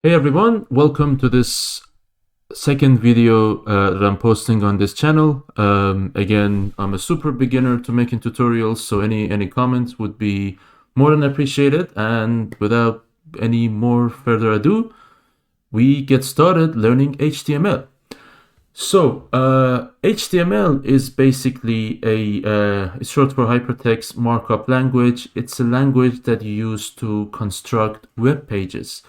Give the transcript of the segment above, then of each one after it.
Hey everyone, welcome to this second video that I'm posting on this channel. Again, I'm a super beginner to making tutorials, so any comments would be more than appreciated. And without any more further ado, we get started learning HTML. So HTML is basically it's short for hypertext markup language. It's a language that you use to construct web pages.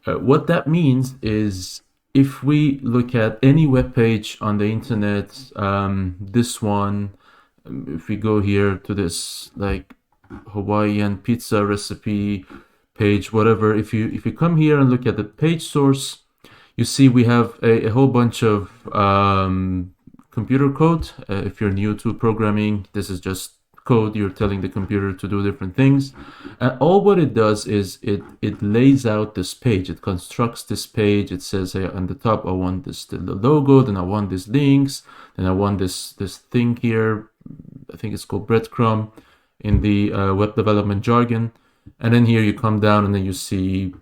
What that means is if we look at any web page on the internet, this one, if we go here to this like Hawaiian pizza recipe page, whatever, if you come here and look at the page source, you see we have a whole bunch of computer code. If you're new to programming, this is just code. You're telling the computer to do different things. And all what it does is it lays out this page. It constructs this page. It says, hey, on the top, I want the logo, then I want these links, then I want this thing here. I think it's called breadcrumb in the web development jargon. And then here you come down and then you see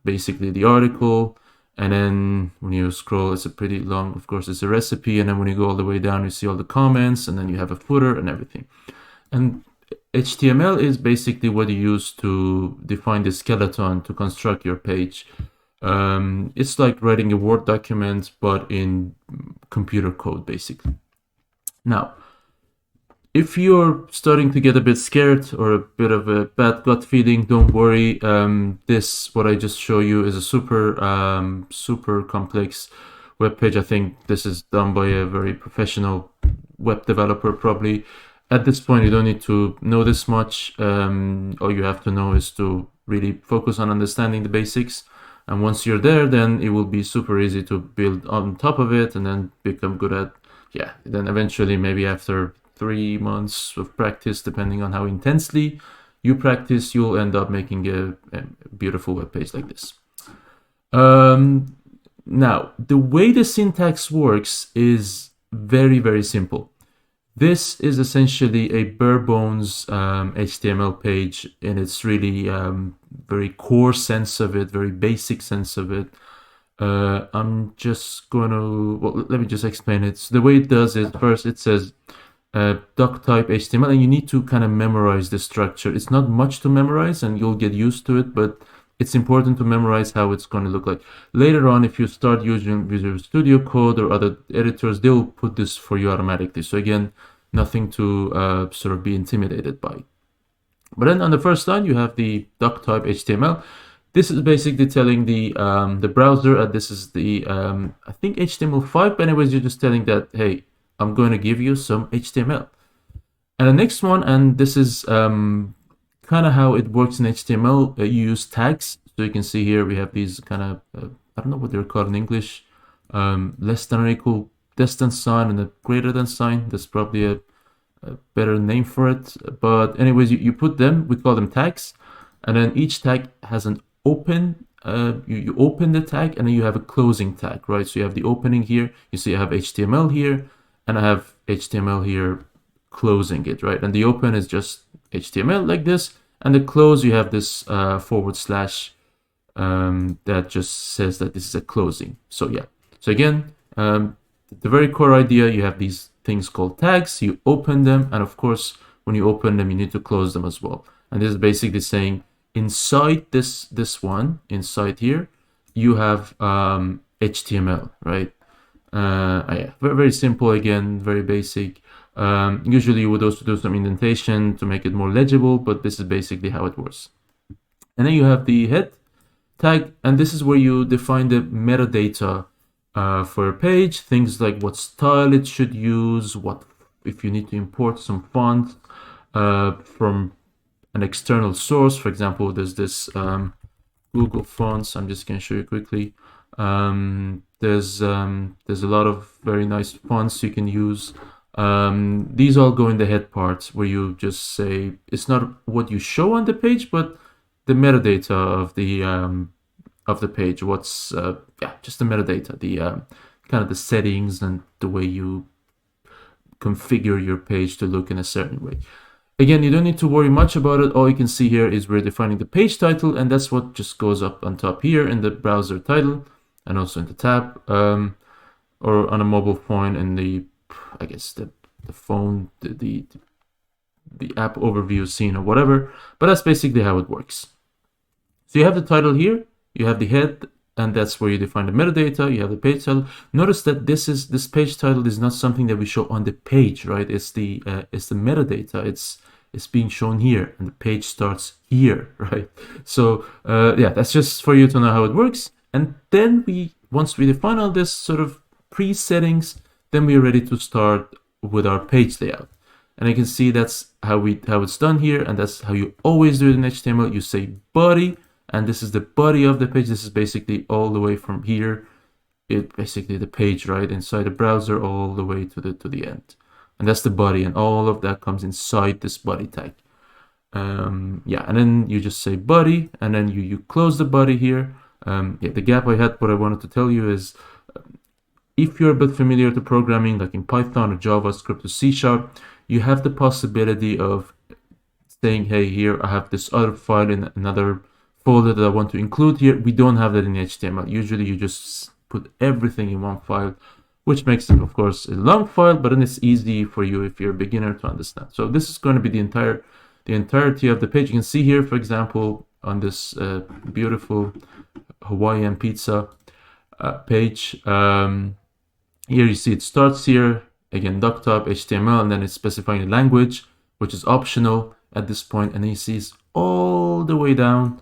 basically the article. And then when you scroll, it's a pretty long, of course, it's a recipe. And then when you go all the way down, you see all the comments, and then you have a footer and everything. And HTML is basically what you use to define the skeleton to construct your page. It's like writing a Word document, but in computer code, basically. Now, if you're starting to get a bit scared or a bit of a bad gut feeling, don't worry. What I just show you is a super complex web page. I think this is done by a very professional web developer, probably. At this point, you don't need to know this much. All you have to know is to really focus on understanding the basics. And once you're there, then it will be super easy to build on top of it and then become good at, then eventually maybe after 3 months of practice, depending on how intensely you practice, you'll end up making a beautiful web page like this. Now, the way the syntax works is very, very simple. This is essentially a bare bones HTML page in its really very core sense of it, very basic sense of it. I'm just going to, let me just explain it. So the way it does is first it says doc type HTML, and you need to kind of memorize the structure. It's not much to memorize and you'll get used to it, but it's important to memorize how it's going to look like. Later on, if you start using Visual Studio Code or other editors, they'll put this for you automatically. So again, nothing to sort of be intimidated by. But then on the first line, you have the doc type HTML. This is basically telling the browser, this is the, I think HTML5, but anyways, you're just telling that, hey, I'm going to give you some HTML. And the next one, and this is kind of how it works in HTML, you use tags. So you can see here we have these kind of, I don't know what they're called in English, less than or equal distance sign and a greater than sign. That's probably a better name for it. But anyways, you put them, we call them tags. And then each tag has an open, you open the tag and then you have a closing tag, right? So you have the opening here, you see I have HTML here, and I have HTML here closing it, right? And the open is just HTML like this, and the close you have this forward slash that just says that this is a closing. So yeah, so again, the very core idea, you have these things called tags, you open them, and of course when you open them you need to close them as well. And this is basically saying inside this one, inside here, you have HTML, right? Yeah, very, very simple, again, very basic. Usually you would also do some indentation to make it more legible, but this is basically how it works. And then you have the head tag, and this is where you define the metadata for a page, things like what style it should use, what if you need to import some font from an external source. For example, there's this Google Fonts. I'm just going to show you quickly. There's a lot of very nice fonts you can use. These all go in the head part where you just say it's not what you show on the page, but the metadata of the page. What's just the metadata, the kind of the settings and the way you configure your page to look in a certain way. Again, you don't need to worry much about it. All you can see here is we're defining the page title, and that's what just goes up on top here in the browser title and also in the tab, or on a mobile phone in the, I guess, the phone, the app overview scene or whatever. But that's basically how it works. So you have the title here, you have the head, and that's where you define the metadata. You have the page title. Notice that this page title is not something that we show on the page, right? It's the metadata. It's being shown here, and the page starts here, right? So yeah, that's just for you to know how it works. And then once we define all this sort of pre-settings, then we're ready to start with our page layout. And you can see that's how it's done here, and that's how you always do it in HTML. You say body, and this is the body of the page. This is basically all the way from here, basically the page, right, inside the browser all the way to the end. And that's the body, and all of that comes inside this body tag. Yeah, and then you just say body, and then you close the body here. Yeah, the gap I had, what I wanted to tell you is, if you're a bit familiar to programming, like in Python or JavaScript or C#, you have the possibility of saying, hey, here I have this other file in another folder that I want to include here. We don't have that in HTML. Usually you just put everything in one file, which makes it, of course, a long file, but then it's easy for you if you're a beginner to understand. So this is going to be the entirety of the page. You can see here, for example, on this beautiful Hawaiian pizza page, here you see it starts here, again, doctop, HTML, and then it's specifying the language, which is optional at this point, and then you see it's all the way down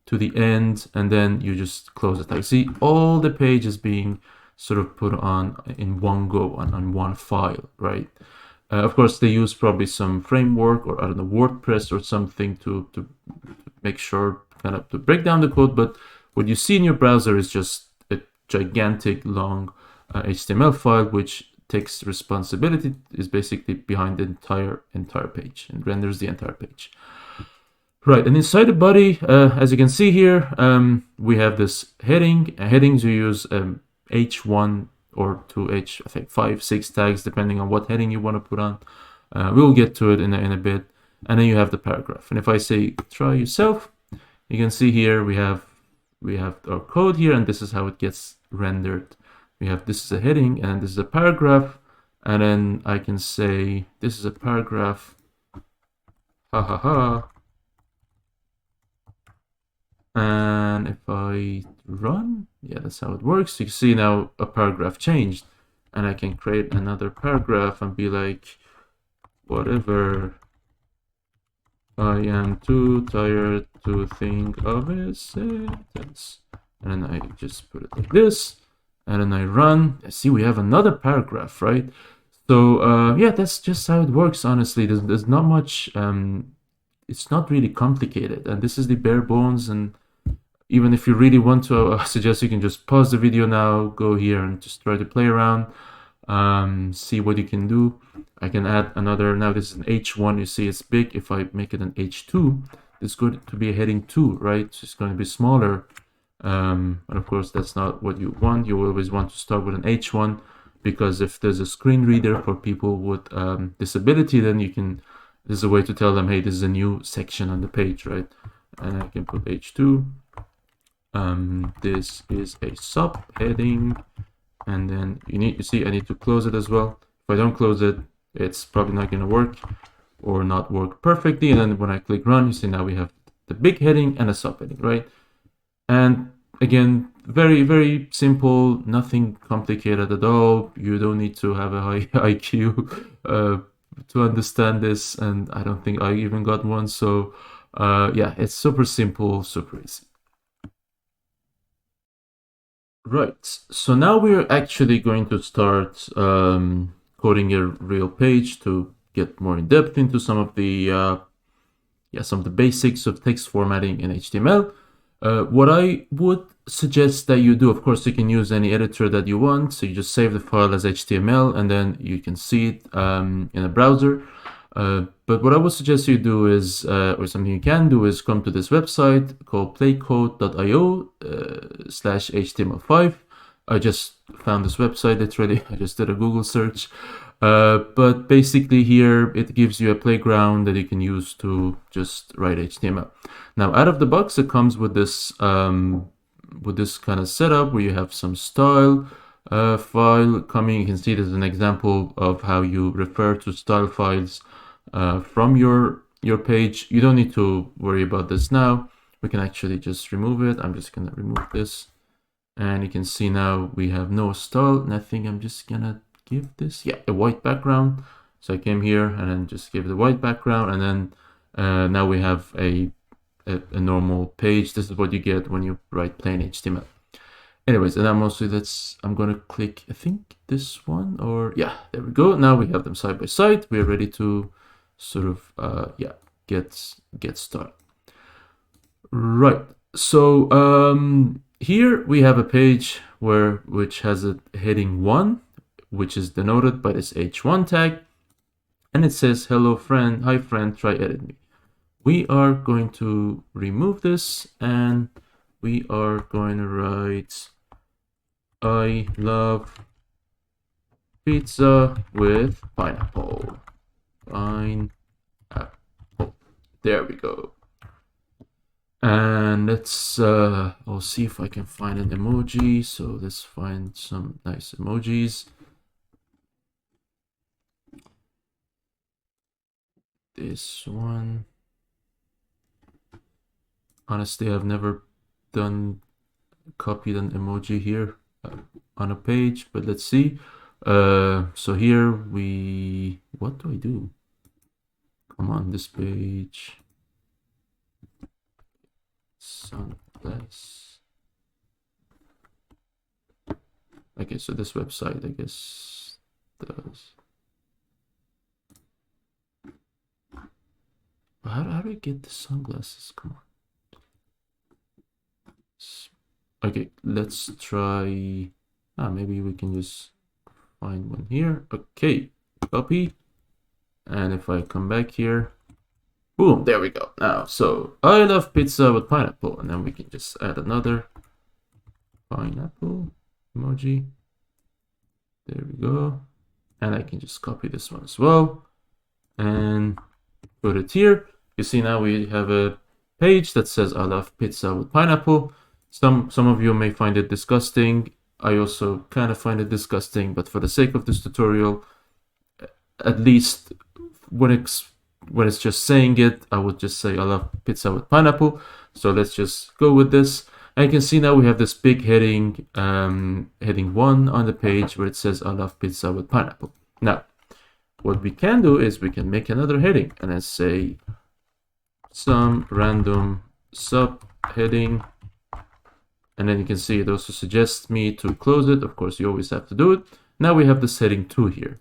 to the end, and then you just close it. Like, see, all the page is being sort of put on in one go, on one file, right? Of course, they use probably some framework, or I don't know, WordPress or something to make sure, kind of to break down the code, but what you see in your browser is just a gigantic long HTML file, which takes responsibility, is basically behind the entire page and renders the entire page. Right, and inside the body, as you can see here, we have this heading. Headings, you use H1 or 2H, I think 5, 6 tags, depending on what heading you want to put on. We'll get to it in a bit. And then you have the paragraph. And if I say try yourself, you can see here we have our code here, and this is how it gets rendered. We have, this is a heading, and this is a paragraph, and then I can say this is a paragraph, ha ha ha. And if I run, yeah, that's how it works. You can see now a paragraph changed, and I can create another paragraph and be like, whatever, I am too tired to think of a sentence. And then I just put it like this, and then I run. See, we have another paragraph, right? So yeah, that's just how it works, honestly. There's not much, it's not really complicated, and this is the bare bones. And even if you really want to, I suggest you can just pause the video now, go here and just try to play around, see what you can do. I can add another, now this is an H1, you see it's big. If I make it an H2, it's going to be a heading 2, right? So it's going to be smaller. And of course, that's not what you want. You always want to start with an H1, because if there's a screen reader for people with disability, then you can, this is a way to tell them, hey, this is a new section on the page, right? And I can put H2. This is a subheading, and then you see I need to close it as well. If I don't close it, it's probably not going to work, or not work perfectly. And then when I click run, you see now we have the big heading and a subheading, right? And again, very, very simple, nothing complicated at all. You don't need to have a high IQ to understand this, and I don't think I even got one. So yeah, it's super simple, super easy. Right, so now we're actually going to start coding a real page to get more in depth into some of the basics of text formatting in HTML. What I would suggest that you do, of course, you can use any editor that you want. So you just save the file as HTML, and then you can see it in a browser. But what I would suggest you do is, or something you can do, is come to this website called playcode.io/HTML5. I just found this website, literally. I just did a Google search. But basically here it gives you a playground that you can use to just write HTML. Now out of the box it comes with this kind of setup where you have some style file coming. You can see there's an example of how you refer to style files from your page. You don't need to worry about this now. We can actually just remove it. I'm just gonna remove this, and you can see now we have no style, nothing. I'm just gonna give this a white background. So I came here and then just give the white background, and then now we have a normal page. This is what you get when you write plain HTML. Anyways, and I'm gonna click, I think this one, or yeah, there we go. Now we have them side by side. We're ready to sort of get started. Right. So here we have a page which has a heading 1, which is denoted by this h1 tag, and it says hello friend, hi friend, try edit me. We are going to remove this, and we are going to write I love pizza with pineapple. Pineapple. There we go. And let's I'll see if I can find an emoji. So let's find some nice emojis. This one. Honestly, I've never copied an emoji here on a page, but let's see. So here what do I do? Come on, this page. Sunglass. Okay, so this website, I guess, does. How do I get the sunglasses? Come on. Okay, let's try. Maybe we can just find one here. Okay, copy. And if I come back here, boom, there we go. Now, so I love pizza with pineapple, and then we can just add another pineapple emoji. There we go. And I can just copy this one as well and put it here. You see now we have a page that says I love pizza with pineapple. Some of you may find it disgusting. I also kind of find it disgusting, but for the sake of this tutorial, at least when it's just saying it, I would just say I love pizza with pineapple. So let's just go with this. And you can see now we have this big heading, heading 1 on the page where it says I love pizza with pineapple. Now, what we can do is we can make another heading and then say some random subheading. And then you can see it also suggests me to close it. Of course, you always have to do it. Now we have this heading 2 here.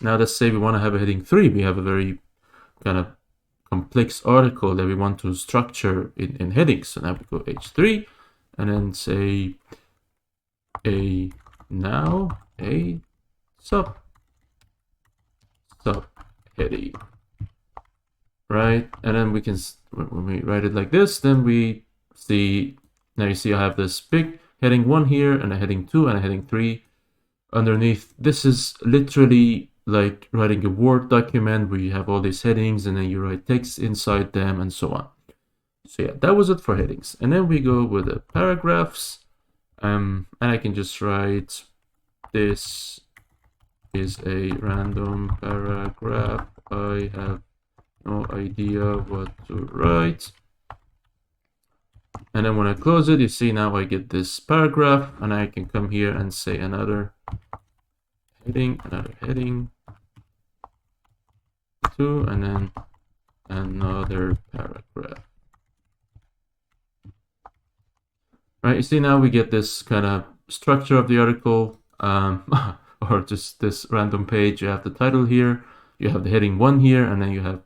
Now let's say we want to have a heading 3. We have a very kind of complex article that we want to structure in headings. So now we go h3 and then say a subheading, right? And then we can, when we write it like this, then we see, now you see I have this big heading 1 here and a heading 2 and a heading 3 underneath. This is literally like writing a Word document where you have all these headings and then you write text inside them and so on. So yeah, that was it for headings. And then we go with the paragraphs, and I can just write this is a random paragraph. I have no idea what to write. And then when I close it, you see now I get this paragraph, and I can come here and say another heading, 2, and then another paragraph. Right, you see now we get this kind of structure of the article, or just this random page. You have the title here, you have the heading 1 here, and then you have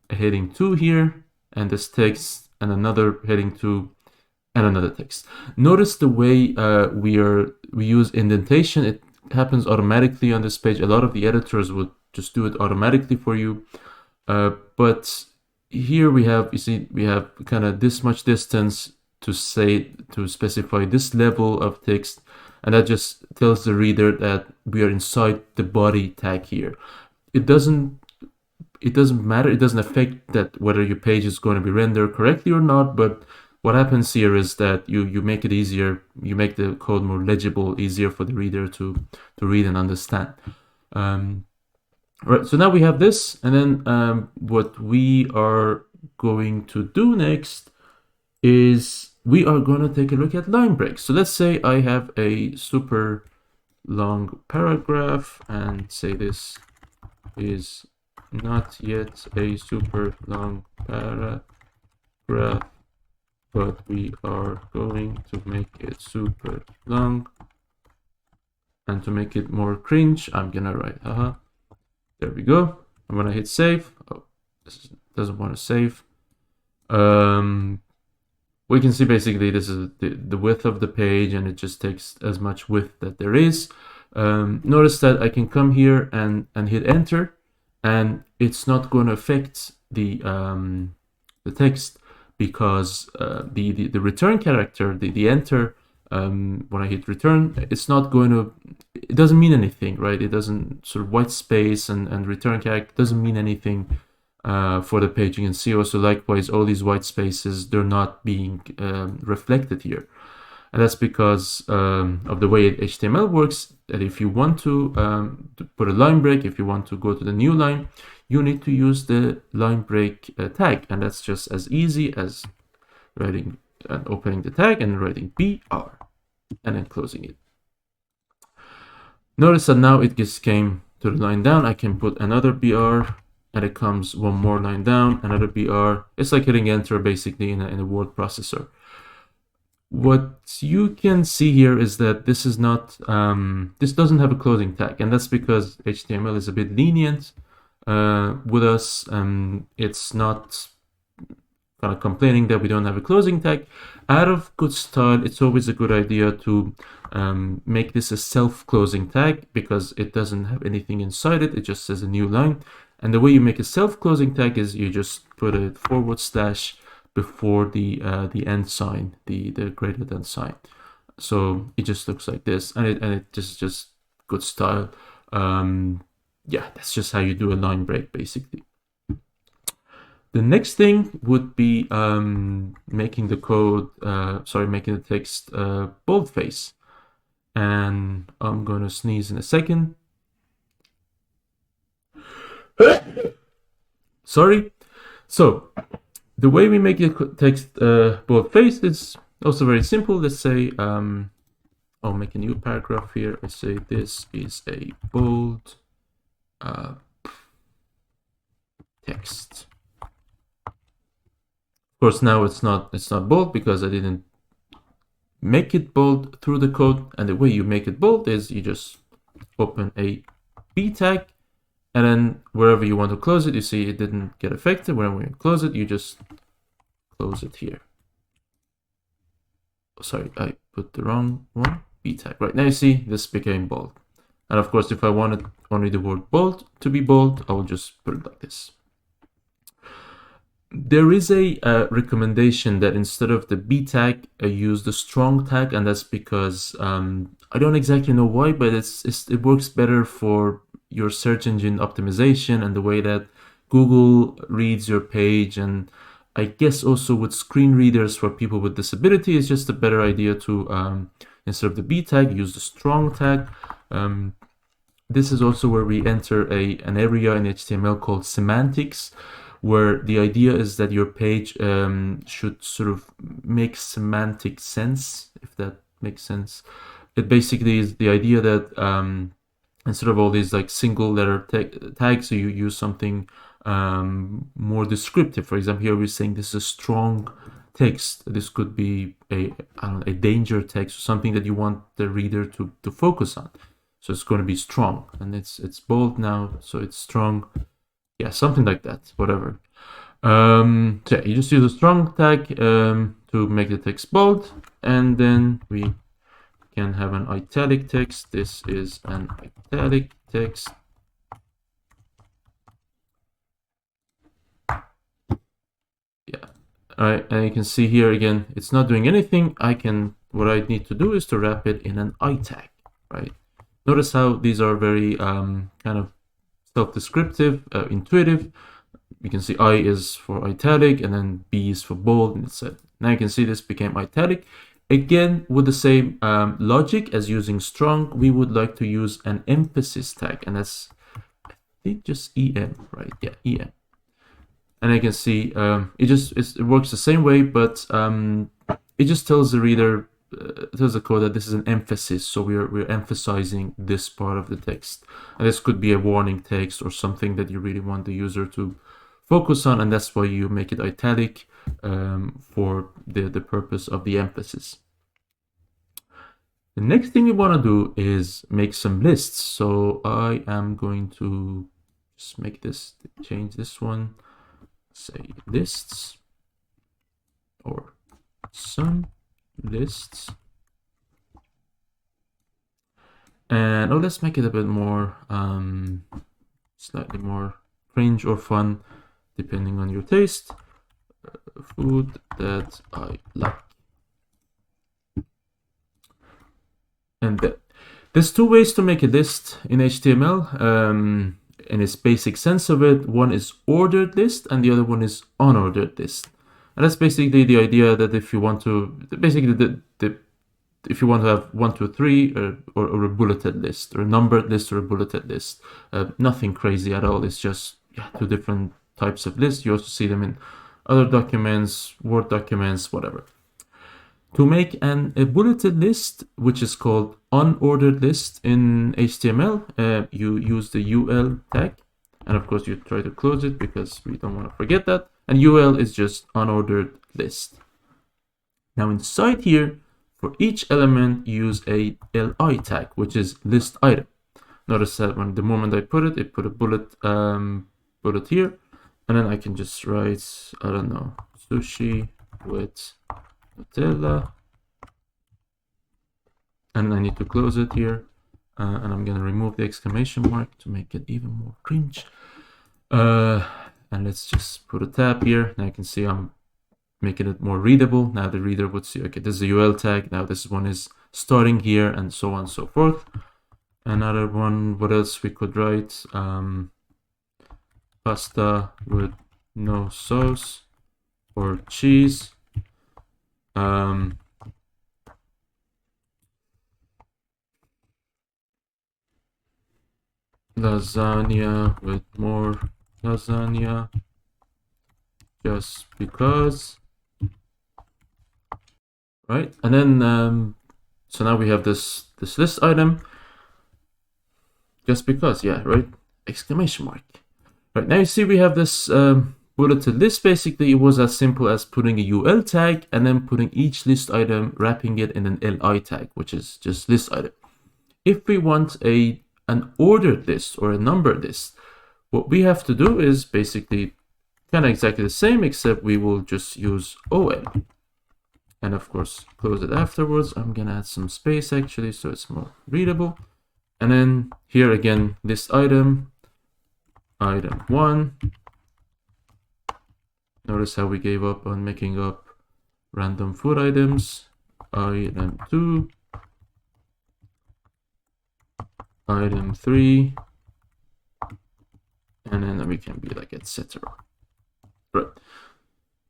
a heading 2 here, and this text, and another heading 2, and another text. Notice the way we use indentation. It happens automatically on this page. A lot of the editors would just do it automatically for you, but here we have, you see, we have kind of this much distance to specify this level of text, and that just tells the reader that we are inside the body tag here. It doesn't matter, it doesn't affect that whether your page is going to be rendered correctly or not, but what happens here is that you make it easier, you make the code more legible, easier for the reader to read and understand. Right, so now we have this, and then what we are going to do next is we are going to take a look at line breaks. So let's say I have a super long paragraph and say this is not yet a super long paragraph, but we are going to make it super long. And to make it more cringe, I'm gonna write haha. There we go. I'm gonna hit save. Oh, this doesn't want to save. We can see basically this is the width of the page, and it just takes as much width that there is. Notice that I can come here and hit enter, and it's not going to affect the text, because the return character, the enter, when I hit return, it's not going to, it doesn't mean anything, right? It doesn't, sort of white space and return character doesn't mean anything for the page. You can see also likewise all these white spaces, they're not being reflected here. And that's because of the way HTML works, that if you want to put a line break, if you want to go to the new line, you need to use the line break tag. And that's just as easy as writing and opening the tag and writing BR and then closing it. Notice that now it just came to the line down. I can put another BR, and it comes one more line down, another BR. It's like hitting enter basically in a word processor. What you can see here is that this is not, this doesn't have a closing tag, and that's because HTML is a bit lenient with us. It's not kind of complaining that we don't have a closing tag. Out of good style, it's always a good idea to make this a self-closing tag, because it doesn't have anything inside it. It just says a new line. And the way you make a self-closing tag is you just put a // before the end sign, the greater than sign. So it just looks like this, and it just good style. Yeah, that's just how you do a line break basically. The next thing would be making the code, making the text boldface. And I'm gonna sneeze in a second. Sorry. So the way we make the text boldface is also very simple. Let's say I'll make a new paragraph here. I say this is a bold text. Of course, now it's not bold because I didn't make it bold through the code. And the way you make it bold is you just open a B tag, and then wherever you want to close it, you see it didn't get affected. Whenever you close it, you just close it here. Sorry, I put the wrong one. B tag. Right, now you see this became bold. And of course, if I wanted only the word bold to be bold, I will just put it like this. There is a recommendation that instead of the B tag, I use the strong tag, and that's because I don't exactly know why, but it works better for your search engine optimization and the way that Google reads your page. And I guess also with screen readers for people with disability, it's just a better idea to, instead of the B tag, use the strong tag. This is also where we enter an area in HTML called semantics, where the idea is that your page should sort of make semantic sense, if that makes sense. It basically is the idea that instead of all these like single letter tags, so you use something more descriptive. For example, here we're saying this is a strong text. This could be a danger text, or something that you want the reader to focus on. So it's going to be strong, and it's bold now, so it's strong. Yeah, something like that, whatever. So yeah, you just use a strong tag to make the text bold, and then we can have an italic text. This is an italic text. Yeah, all right, and you can see here again, it's not doing anything. I can what I need to do is to wrap it in an I tag, right? Notice how these are very kind of self-descriptive, intuitive. You can see I is for italic, and then B is for bold, and it's now you can see this became italic. Again, with the same logic as using strong, we would like to use an emphasis tag, and that's, I think, just EM, right? Yeah, EM. And I can see it works the same way, but it just tells the reader, tells the code that this is an emphasis, so we're emphasizing this part of the text. And this could be a warning text or something that you really want the user to focus on, and that's why you make it italic for the purpose of the emphasis. The next thing we want to do is make some lists. So I am going to just make this, change this one, say lists, or some lists. And let's make it a bit more, slightly more cringe or fun, depending on your taste. Food that I like. And there's two ways to make a list in HTML. In its basic sense of it, one is ordered list and the other one is unordered list. And that's basically the idea that if you want to, basically if you want to have 1, 2, 3, or a bulleted list, or a numbered list, or a bulleted list, nothing crazy at all. It's just two different types of lists. You also see them in other documents, Word documents, whatever. To make a bulleted list, which is called unordered list in HTML, you use the UL tag. And of course, you try to close it because we don't want to forget that. And UL is just unordered list. Now inside here, for each element, use a LI tag, which is list item. Notice that when the moment I put a bullet here. And then I can just write, I don't know, sushi with Nutella, and I need to close it here, and I'm gonna remove the exclamation mark to make it even more cringe, and let's just put a tab here. Now I can see I'm making it more readable. Now the reader would see, okay, this is a UL tag, now this one is starting here, and so on and so forth. Another one, what else we could write? Pasta with no sauce or cheese. Lasagna with more lasagna, just because, right? And then so now we have this list item, just because, yeah, right? Exclamation mark. Right, now you see we have this bulleted list. Basically, it was as simple as putting a UL tag and then putting each list item, wrapping it in an LI tag, which is just list item. If we want an ordered list or a numbered list, what we have to do is basically kind of exactly the same, except we will just use OL. And of course, close it afterwards. I'm gonna add some space actually, so it's more readable. And then here again, list item, item 1. Notice how we gave up on making up random food items. Item 2, item 3, and then we can be like etc. Right.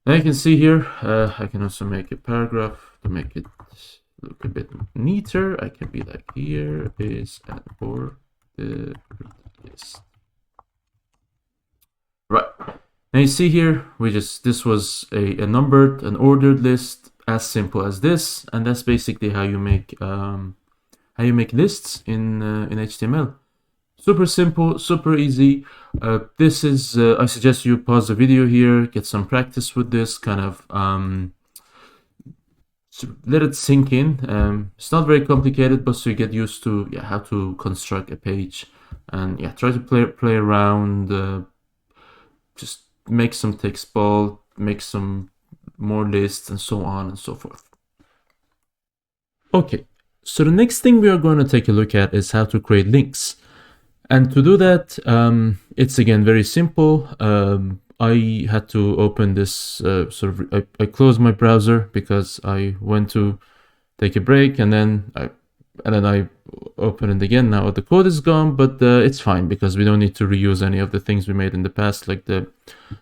Now you can see here, I can also make a paragraph to make it look a bit neater. I can be like, here is an ordered list. Right. Now you see here, this was a numbered, an ordered list, as simple as this, and that's basically how you make lists in HTML. Super simple, super easy. This is, I suggest you pause the video here, get some practice with this, kind of let it sink in. It's not very complicated, but so you get used to how to construct a page, and try to play around. Just make some text bold, make some more lists, and so on and so forth. Okay, so the next thing we are going to take a look at is how to create links. And to do that, it's again very simple. I had to open this I closed my browser because I went to take a break, and then I open it again. Now the code is gone, but it's fine because we don't need to reuse any of the things we made in the past, like the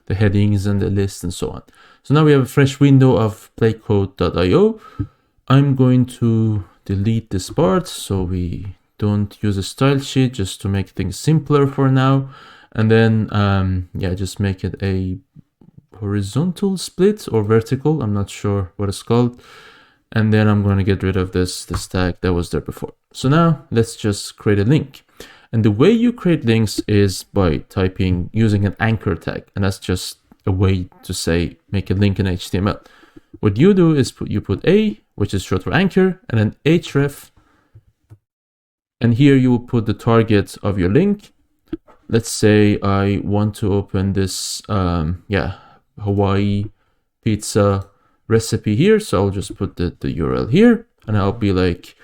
headings and the list and so on. So now we have a fresh window of playcode.io. I'm going to delete this part so we don't use a style sheet, just to make things simpler for now. And then yeah, just make it a horizontal split or vertical, I'm not sure what it's called. And then I'm going to get rid of this tag that was there before. So now let's just create a link. And the way you create links is by using an anchor tag. And that's just a way to say, make a link in HTML. What you do is you put A, which is short for anchor, and then href. And here you will put the target of your link. Let's say I want to open this, Hawaii pizza recipe here. So I'll just put the URL here, and I'll be like,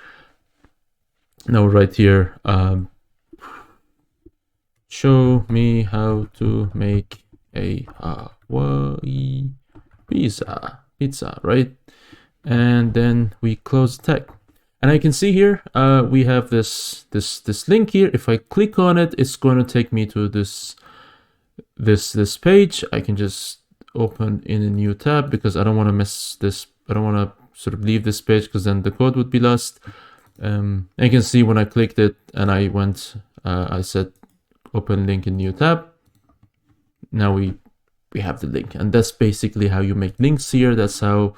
now right here, show me how to make a Hawaii pizza, right? And then we close the tag. And I can see here, we have this link here. If I click on it, it's going to take me to this page. I can just open in a new tab because I don't want to mess this. I don't want to sort of leave this page because then the code would be lost. You can see when I clicked it and I went, I said open link in new tab. Now we have the link, and that's basically how you make links here. That's how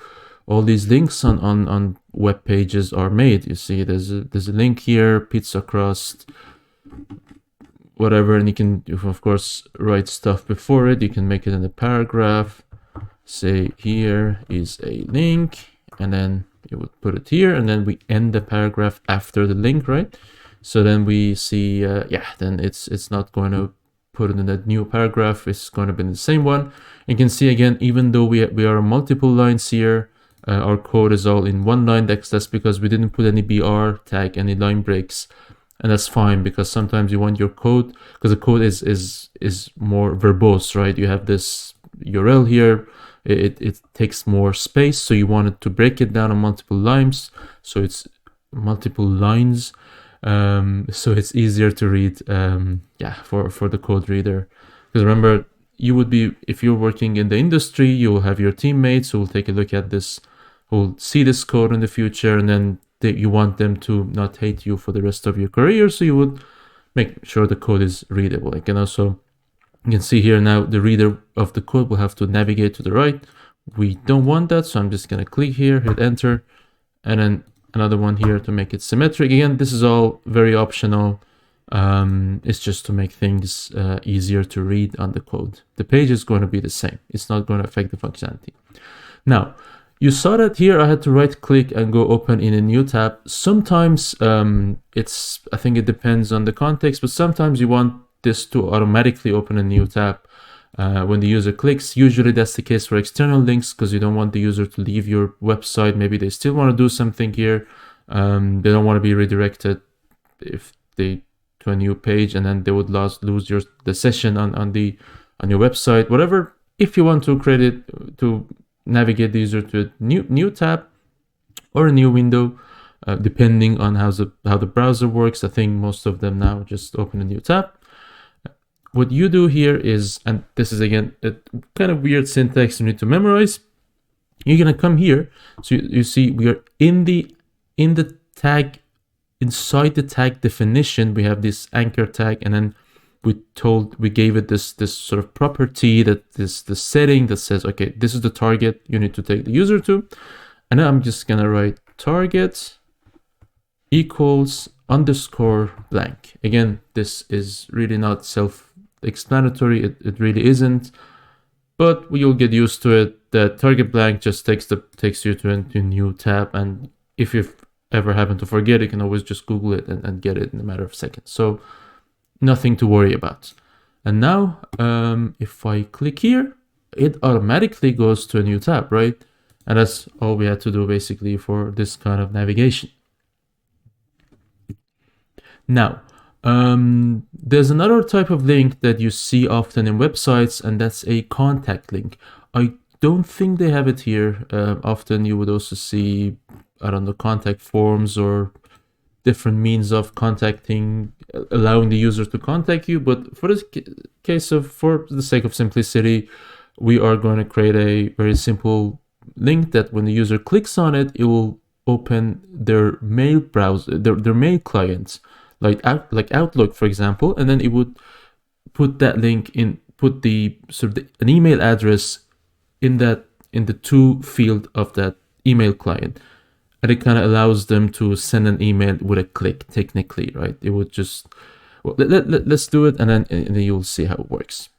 all these links on web pages are made. You see, there's a link here, pizza crust, whatever, and you can, of course, write stuff before it. You can make it in a paragraph. Say here is a link, and then you would put it here, and then we end the paragraph after the link, right? So then we see, then it's not going to put it in a new paragraph. It's going to be in the same one. You can see again, even though we are multiple lines here, our code is all in one line. That's because we didn't put any BR tag, any line breaks. And that's fine, because sometimes you want your code, because the code is more verbose, right? You have this URL here, it takes more space, so you want it to break it down on multiple lines, so it's multiple lines, so it's easier to read, for the code reader. Because remember, you would be, if you're working in the industry, you will have your teammates who will take a look at this, who will see this code in the future, and then you want them to not hate you for the rest of your career, so you would make sure the code is readable. You can see here now the reader of the code will have to navigate to the right. We don't want that, so I'm just going to click here, hit enter, and then another one here to make it symmetric. Again, this is all very optional. It's just to make things easier to read on the code. The page is going to be the same. It's not going to affect the functionality. Now, you saw that here I had to right click and go open in a new tab. Sometimes I think it depends on the context, but sometimes you want this to automatically open a new tab when the user clicks. Usually that's the case for external links, because you don't want the user to leave your website. Maybe they still want to do something here. They don't want to be redirected to a new page, and then they would lose the session on your website, whatever. If you want to create it to navigate the user to a new tab or a new window, depending on how the browser works. I think most of them now just open a new tab. What you do here is, and this is again a kind of weird syntax you need to memorize. You're gonna come here, so you see we are in the tag, inside the tag definition. We have this anchor tag, and then we gave it this sort of property, that the setting that says, okay, this is the target you need to take the user to. And then I'm just gonna write target equals underscore blank. Again, this is really not self-explanatory. It really isn't, but you'll get used to it. The target blank just takes you to a new tab, and if you ever happen to forget, you can always just Google it and get it in a matter of seconds. So nothing to worry about. And now if I click here, it automatically goes to a new tab, right? And that's all we had to do basically for this kind of navigation. Now, there's another type of link that you see often in websites, and that's a contact link. I don't think they have it here. Often you would also see I don't know, contact forms or different means of contacting, allowing the user to contact you. But for this case of, for the sake of simplicity, we are going to create a very simple link that when the user clicks on it, it will open their mail browser, their mail clients, like Outlook, for example, and then it would put that link in, put the sort of an email address in the to field of that email client, and it kind of allows them to send an email with a click. Technically, right? It would just, well, let's do it, and then you'll see how it works.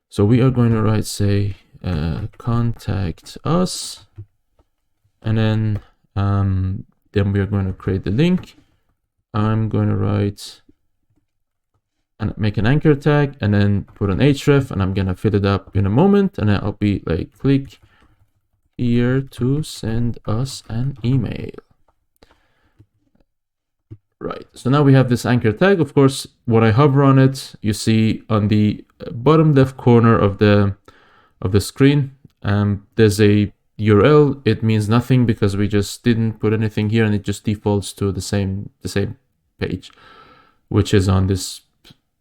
So we are going to write, say, contact us, and then we are going to create the link. I'm going to write and make an anchor tag, and then put an href, and I'm gonna fill it up in a moment, and then I'll be like, click here to send us an email. Right, so now we have this anchor tag. Of course, when I hover on it, you see on the bottom left corner of the screen, there's a URL. It means nothing because we just didn't put anything here, and it just defaults to the same page, which is on this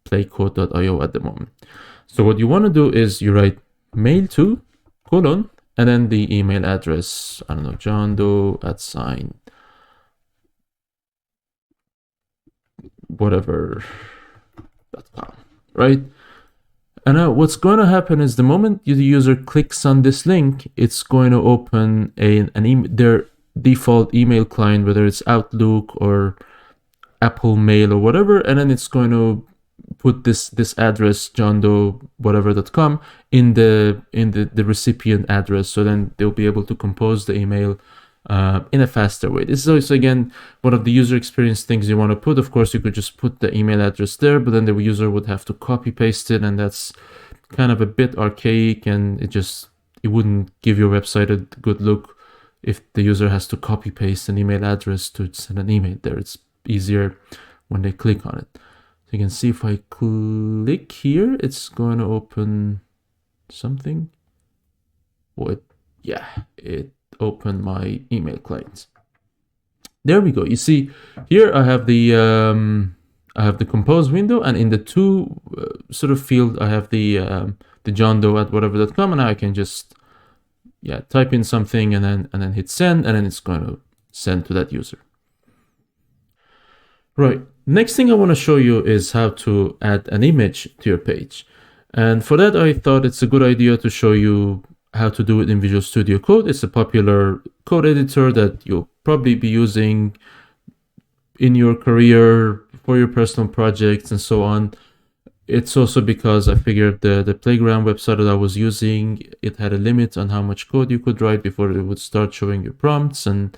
playcode.io at the moment. So what you want to do is you write mail to : and then the email address, I don't know, johndoe@ whatever.com, right? And now what's going to happen is the moment the user clicks on this link, it's going to open their default email client, whether it's Outlook or Apple Mail or whatever, and then it's going to put this address, johndoe.whatever.com, in the recipient address. So then they'll be able to compose the email in a faster way. This is also, again, one of the user experience things you want to put. Of course, you could just put the email address there, but then the user would have to copy paste it, and that's kind of a bit archaic, and it wouldn't give your website a good look if the user has to copy paste an email address to send an email there. It's easier when they click on it. So you can see if I click here, it's going to open something. It opened my email client. There we go. You see here I have the compose window, and in the to sort of field I have the johndoe@whatever.com, and I can just type in something and then hit send, and then it's going to send to that user. Right. Next thing I want to show you is how to add an image to your page. And for that, I thought it's a good idea to show you how to do it in Visual Studio Code. It's a popular code editor that you'll probably be using in your career, for your personal projects, and so on. It's also because I figured the Playground website that I was using, it had a limit on how much code you could write before it would start showing you prompts and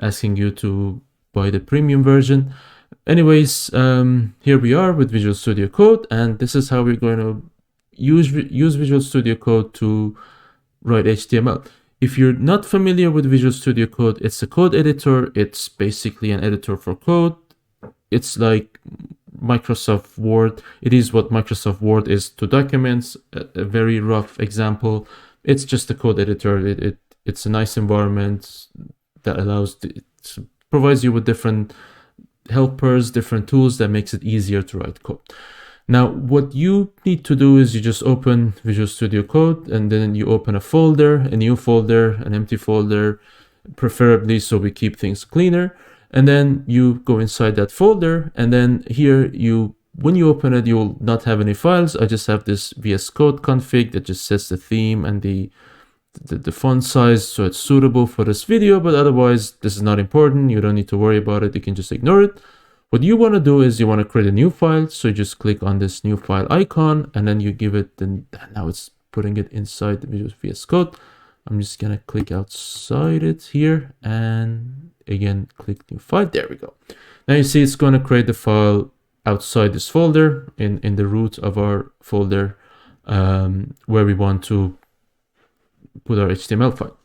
asking you to buy the premium version. Anyways, here we are with Visual Studio Code, and this is how we're going to use Visual Studio Code to write HTML. If you're not familiar with Visual Studio Code, it's a code editor. It's basically an editor for code. It's like Microsoft Word. It is what Microsoft Word is to documents. A very rough example. It's just a code editor. It's a nice environment that provides you with different helpers, different tools that makes it easier to write code. Now, what you need to do is you just open Visual Studio Code, and then you open a folder, a new folder, an empty folder, preferably so we keep things cleaner. And then you go inside that folder, and then here when you open it, you'll not have any files. I just have this VS Code config that just sets the theme and the font size so it's suitable for this video, but otherwise this is not important. You don't need to worry about it. You can just ignore it. What you want to do is you want to create a new file. So you just click on this new file icon, and then you give it, and now it's putting it inside the Visual VS Code. I'm just going to click outside it here, and again, click new file. There we go. Now you see it's going to create the file outside this folder in the root of our folder where we want to put our HTML file.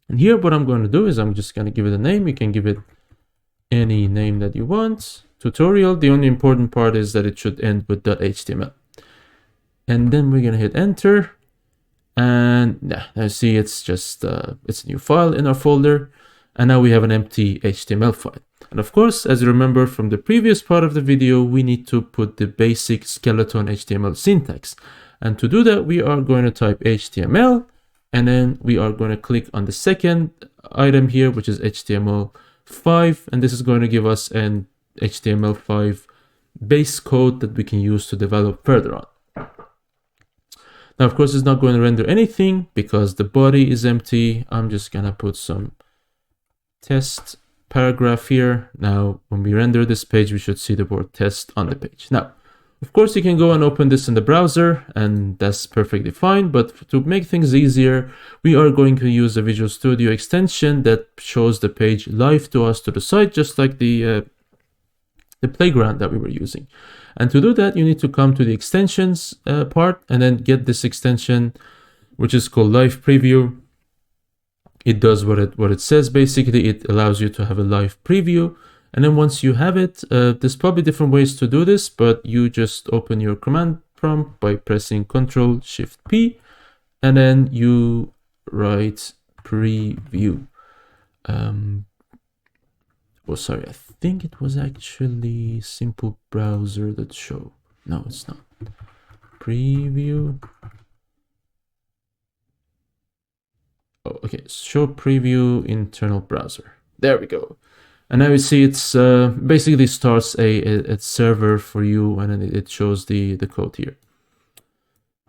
And here what I'm going to do is I'm just going to give it a name. You can give it any name that you want. Tutorial. The only important part is that it should end with .html. And then we're going to hit enter. And yeah, I see it's just it's a new file in our folder, and now we have an empty HTML file. And of course, as you remember from the previous part of the video, we need to put the basic skeleton HTML syntax. And to do that, we are going to type HTML, and then we are going to click on the second item here, which is HTML5, and this is going to give us an HTML5 base code that we can use to develop further on. Now, of course, it's not going to render anything because the body is empty. I'm just going to put some test paragraph here. Now, when we render this page, we should see the word test on the page. Now, of course, you can go and open this in the browser, and that's perfectly fine. But to make things easier, we are going to use a Visual Studio extension that shows the page live to us to the side, just like the playground that we were using. And to do that, you need to come to the extensions part and then get this extension, which is called Live Preview. It does what it says. Basically, it allows you to have a live preview. And then once you have it, there's probably different ways to do this, but you just open your command prompt by pressing Ctrl-Shift-P, and then you write preview. Oh, sorry, I think it was actually simple browser.show. No, it's not. Preview. Oh, okay, show preview internal browser. There we go. And now you see it's basically starts a server for you, and then it shows the code here.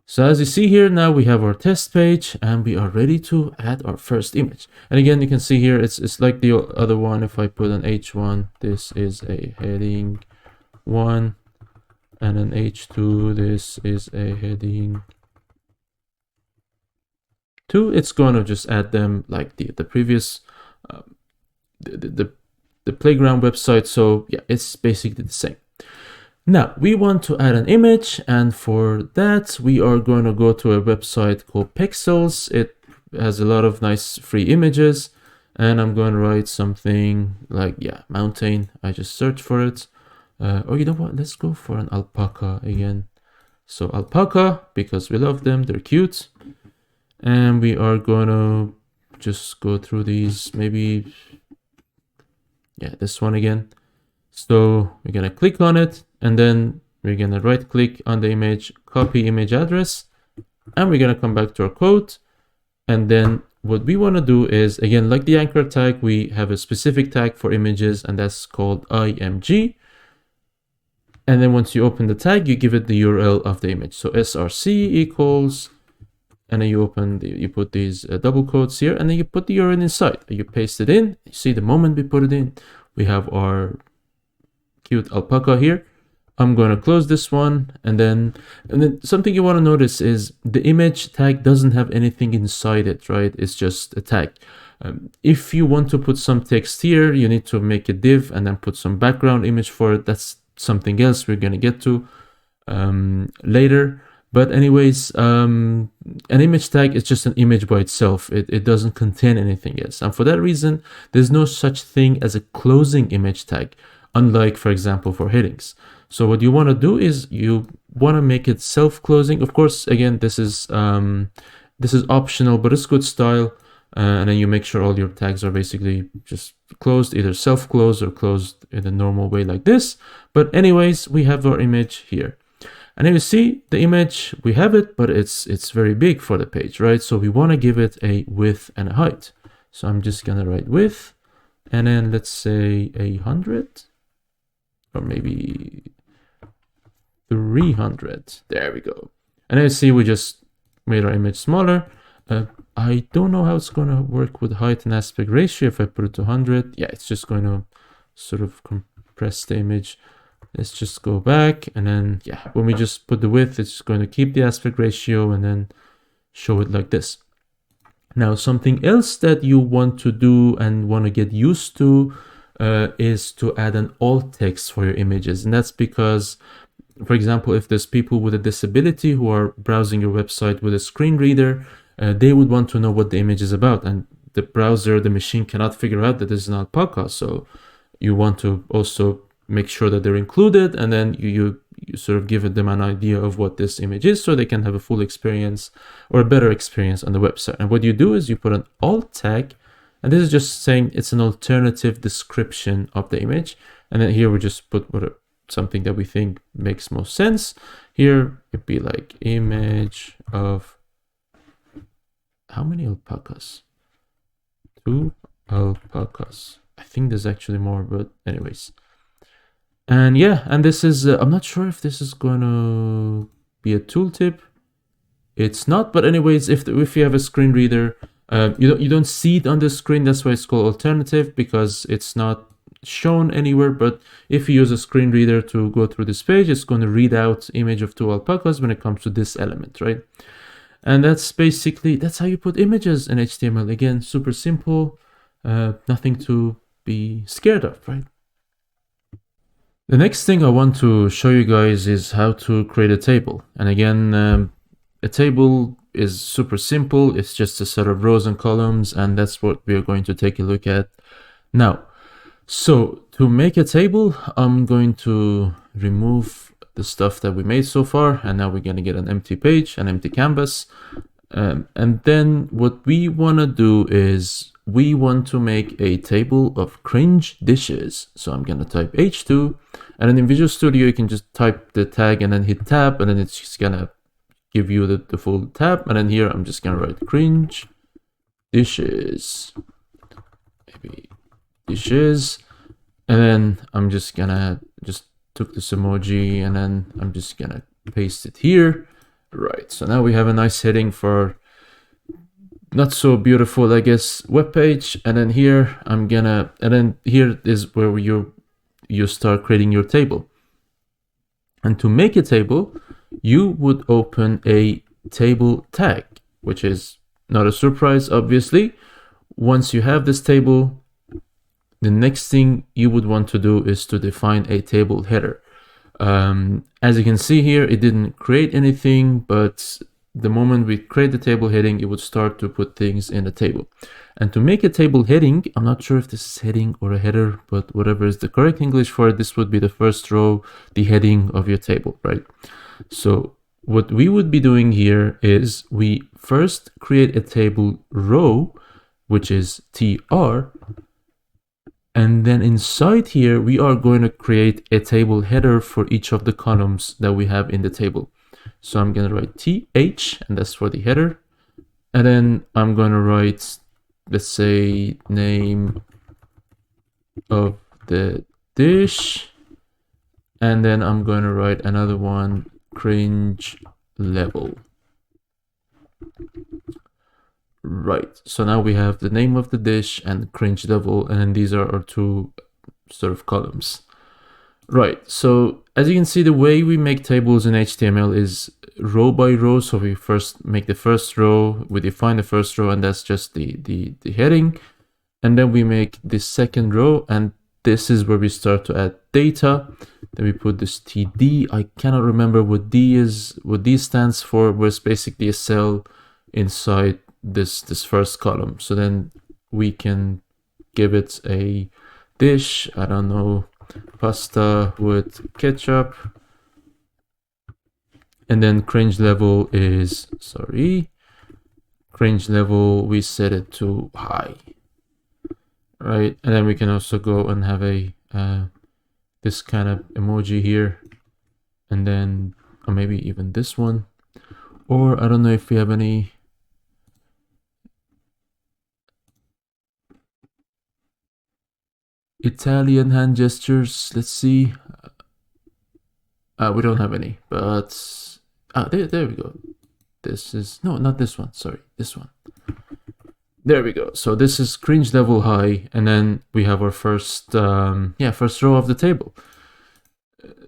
So as you see here, now we have our test page and we are ready to add our first image. And again, you can see here, it's like the other one. If I put an H1, this is a heading 1, and an H2, this is a heading 2. It's going to just add them like the previous, the playground website. So yeah, it's basically the same. Now we want to add an image, and for that we are going to go to a website called Pexels. It has a lot of nice free images, and I'm going to write something like, yeah, mountain. I just search for it. Or you know what, let's go for an alpaca again. So alpaca, because we love them, they're cute. And we are going to just go through these, maybe, yeah, this one again. So we're going to click on it, and then we're going to right click on the image, copy image address, and we're going to come back to our code. And then what we want to do is, again, like the anchor tag, we have a specific tag for images, and that's called img. And then once you open the tag, you give it the URL of the image. So src equals, and then you you put these double quotes here, and then you put the URL inside. You paste it in. You see, the moment we put it in, we have our cute alpaca here. I'm going to close this one, and then something you want to notice is the image tag doesn't have anything inside it, right? It's just a tag. If you want to put some text here, you need to make a div and then put some background image for it. That's something else we're going to get to later. But anyways, an image tag is just an image by itself. It doesn't contain anything else. And for that reason, there's no such thing as a closing image tag, unlike, for example, for headings. So what you want to do is you want to make it self-closing. Of course, again, this is optional, but it's good style. And then you make sure all your tags are basically just closed, either self-closed or closed in a normal way like this. But anyways, we have our image here. And then you see the image, we have it, but it's very big for the page, right? So we want to give it a width and a height. So I'm just going to write width, and then let's say 100, or maybe 300. There we go. And then you see we just made our image smaller. I don't know how it's going to work with height and aspect ratio. If I put it to 100, yeah, it's just going to sort of compress the image. Let's just go back, and then, yeah, when we just put the width, it's going to keep the aspect ratio and then show it like this. Now, something else that you want to do and want to get used to is to add an alt text for your images. And that's because, for example, if there's people with a disability who are browsing your website with a screen reader, they would want to know what the image is about. And the browser, the machine cannot figure out that this is an alpaca. So you want to also make sure that they're included, and then you you sort of give them an idea of what this image is so they can have a full experience or a better experience on the website. And what you do is you put an alt tag, and this is just saying it's an alternative description of the image. And then here we just put something that we think makes most sense. Here it'd be like image of how many alpacas? 2 alpacas. I think there's actually more, but anyways. And yeah, and this is, I'm not sure if this is going to be a tooltip. It's not, but anyways, if you have a screen reader, you don't see it on the screen. That's why it's called alternative, because it's not shown anywhere. But if you use a screen reader to go through this page, it's going to read out image of 2 alpacas when it comes to this element, right? And that's how you put images in HTML. Again, super simple, nothing to be scared of, right? The next thing I want to show you guys is how to create a table. And again, a table is super simple. It's just a set of rows and columns, and that's what we're going to take a look at now. So to make a table, I'm going to remove the stuff that we made so far, and now we're going to get an empty page, an empty canvas. And then what we want to do is we want to make a table of cringe dishes. So I'm going to type H2, and then in Visual Studio, you can just type the tag and then hit tab, and then it's just going to give you the full tab. And then here, I'm just going to write cringe dishes, maybe dishes. And then I'm just going to took this emoji, and then I'm just going to paste it here. Right, so now we have a nice heading for not so beautiful, I guess, web page. And then here and then here is where you start creating your table. And to make a table, you would open a table tag, which is not a surprise, obviously. Once you have this table, the next thing you would want to do is to define a table header. As you can see here, it didn't create anything, but the moment we create the table heading, it would start to put things in the table. And to make a table heading, I'm not sure if this is heading or a header, but whatever is the correct English for it, this would be the first row, the heading of your table, right? So what we would be doing here is we first create a table row, which is TR. And then inside here, we are going to create a table header for each of the columns that we have in the table. So I'm going to write TH, and that's for the header. And then I'm going to write, let's say, name of the dish. And then I'm going to write another one, cringe level. Right, so now we have the name of the dish and cringe level, and these are our 2 sort of columns. Right, so as you can see, the way we make tables in HTML is row by row. So we first make the first row, we define the first row, and that's just the heading. And then we make the second row, and this is where we start to add data. Then we put this TD. I cannot remember what D stands for, but it's basically a cell inside this first column. So then we can give it a dish, I don't know, pasta with ketchup. And then cringe level is, cringe level, we set it to high, right? And then we can also go and have a this kind of emoji here, and then, or maybe even this one, or I don't know if we have any Italian hand gestures. Let's see. We don't have any, but there we go. This is, no, not this one. Sorry, this one. There we go. So this is cringe level high, and then we have our first row of the table.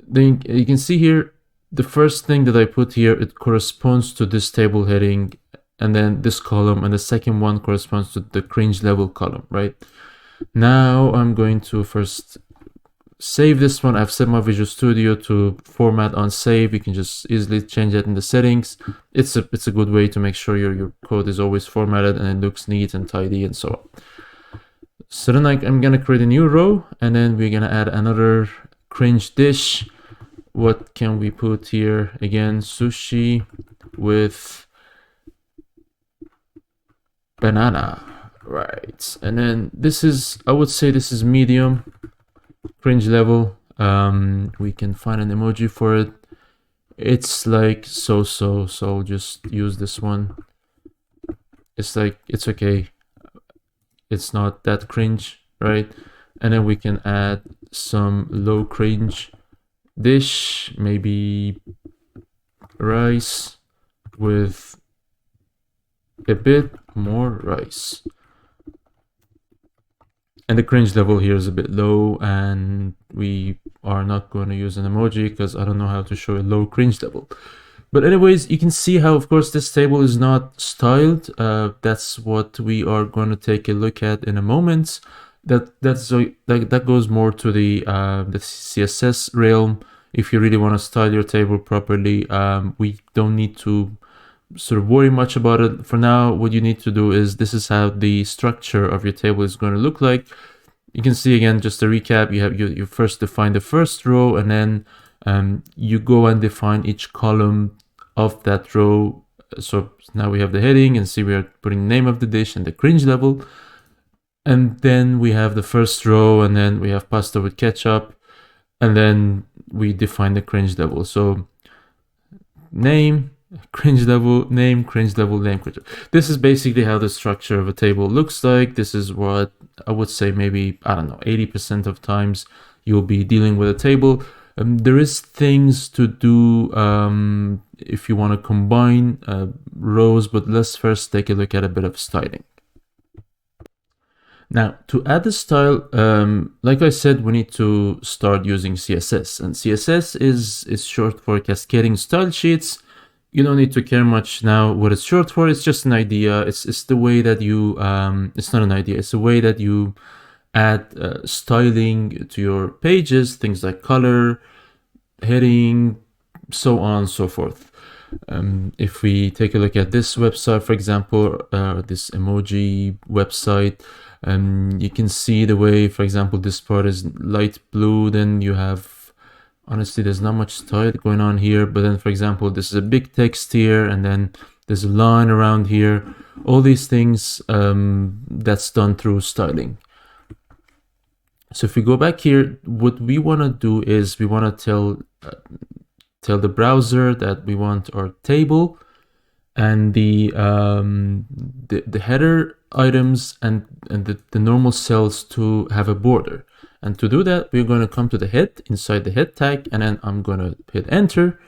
Then you can see here, the first thing that I put here, it corresponds to this table heading, and then this column, and the second one corresponds to the cringe level column, right? Now I'm going to first save this one. I've set my Visual Studio to format on save. You can just easily change that in the settings. It's a good way to make sure your code is always formatted and it looks neat and tidy and so on. So then I'm gonna create a new row, and then we're gonna add another cringe dish. what can we put here? Again, sushi with banana, right? And then this is, I would say this is medium cringe level. We can find an emoji for it. It's like so I'll just use this one. It's like, it's okay, it's not that cringe, right? And then we can add some low cringe dish, maybe rice with a bit more rice. And the cringe level here is a bit low, and we are not going to use an emoji because I don't know how to show a low cringe level. But anyways, you can see how, of course, this table is not styled. That's what we are going to take a look at in a moment. That goes more to the CSS realm. If you really want to style your table properly, we don't need to sort of worry much about it. For now, what you need to do is, this is how the structure of your table is going to look like. You can see, again, just a recap, you first define the first row, and then you go and define each column of that row. So now we have the heading, and see we are putting the name of the dish and the cringe level. And then we have the first row, and then we have pasta with ketchup, and then we define the cringe level. So name, cringe level, name, cringe level, name, cringe level. This is basically how the structure of a table looks like. This is what I would say maybe, I don't know, 80% of times you'll be dealing with a table. There is things to do if you want to combine rows, but let's first take a look at a bit of styling. Now, to add the style, like I said, we need to start using CSS, and CSS is short for cascading style sheets. You don't need to care much now what it's short for. It's just an idea. It's the way that you, it's not an idea, it's the way that you add styling to your pages, things like color, heading, so on and so forth. If we take a look at this website, for example, this emoji website, you can see the way, for example, this part is light blue, then you have, honestly, there's not much style going on here, but then, for example, this is a big text here, and then there's a line around here. All these things, that's done through styling. So if we go back here, what we want to do is we want to tell the browser that we want our table and the header items and the normal cells to have a border. And to do that, we're going to come to the head, inside the head tag, and then I'm going to hit enter,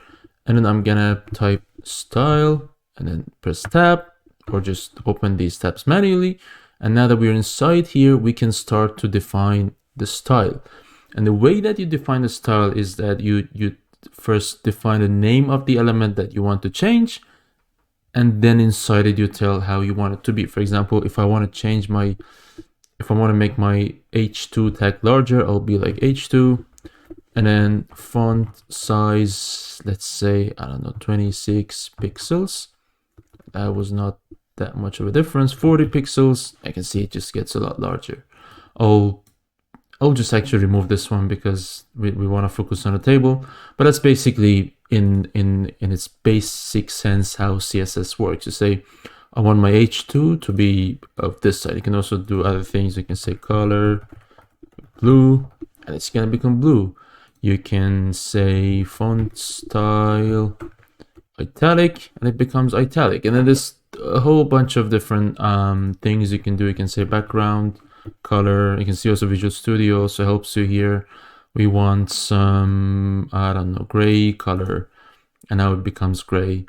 and then I'm going to type style, and then press tab, or just open these tabs manually. And now that we're inside here, we can start to define the style. And the way that you define the style is that you first define the name of the element that you want to change, and then inside it you tell how you want it to be. For example, if I want to change if I want to make my H2 tag larger, I'll be like H2, and then font size, let's say, I don't know, 26 pixels. That was not that much of a difference. 40 pixels, I can see it just gets a lot larger. I'll just actually remove this one because we want to focus on the table. But that's basically in its basic sense how CSS works. You say, I want my H2 to be of this side. You can also do other things. You can say color blue, and it's gonna become blue. You can say font style italic, and it becomes italic. And then there's a whole bunch of different things you can do. You can say background color. You can see also Visual Studio also helps you here. We want some, I don't know, gray color, and now it becomes gray.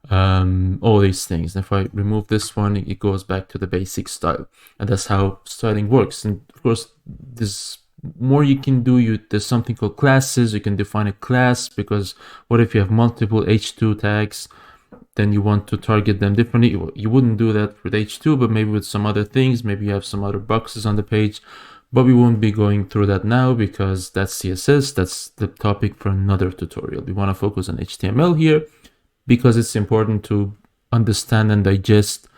All these things. And if I remove this one, it goes back to the basic style, and that's how styling works. And of course, there's more you can do. There's something called classes. You can define a class, because what if you have multiple H2 tags, then you want to target them differently. You wouldn't do that with H2, but maybe with some other things. Maybe you have some other boxes on the page, but we won't be going through that now because that's CSS. That's the topic for another tutorial. We want to focus on HTML here, because it's important to understand and digest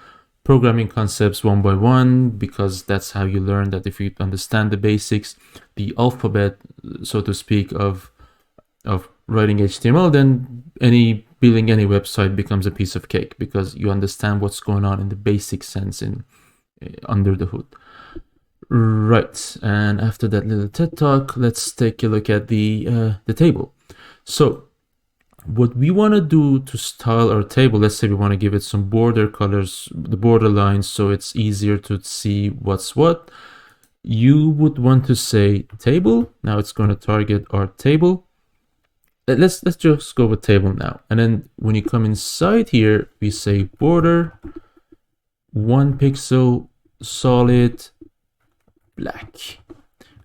programming concepts one by one, because that's how you learn that if you understand the basics, the alphabet, so to speak, of writing HTML, then building any website becomes a piece of cake because you understand what's going on in the basic sense under the hood. Right, and after that little TED talk, let's take a look at the table. So what we want to do to style our table, let's say we want to give it some border colors, the border lines, so it's easier to see what's what. You would want to say table. Now it's going to target our table. Let's just go with table now. And then when you come inside here, we say border 1 pixel solid black.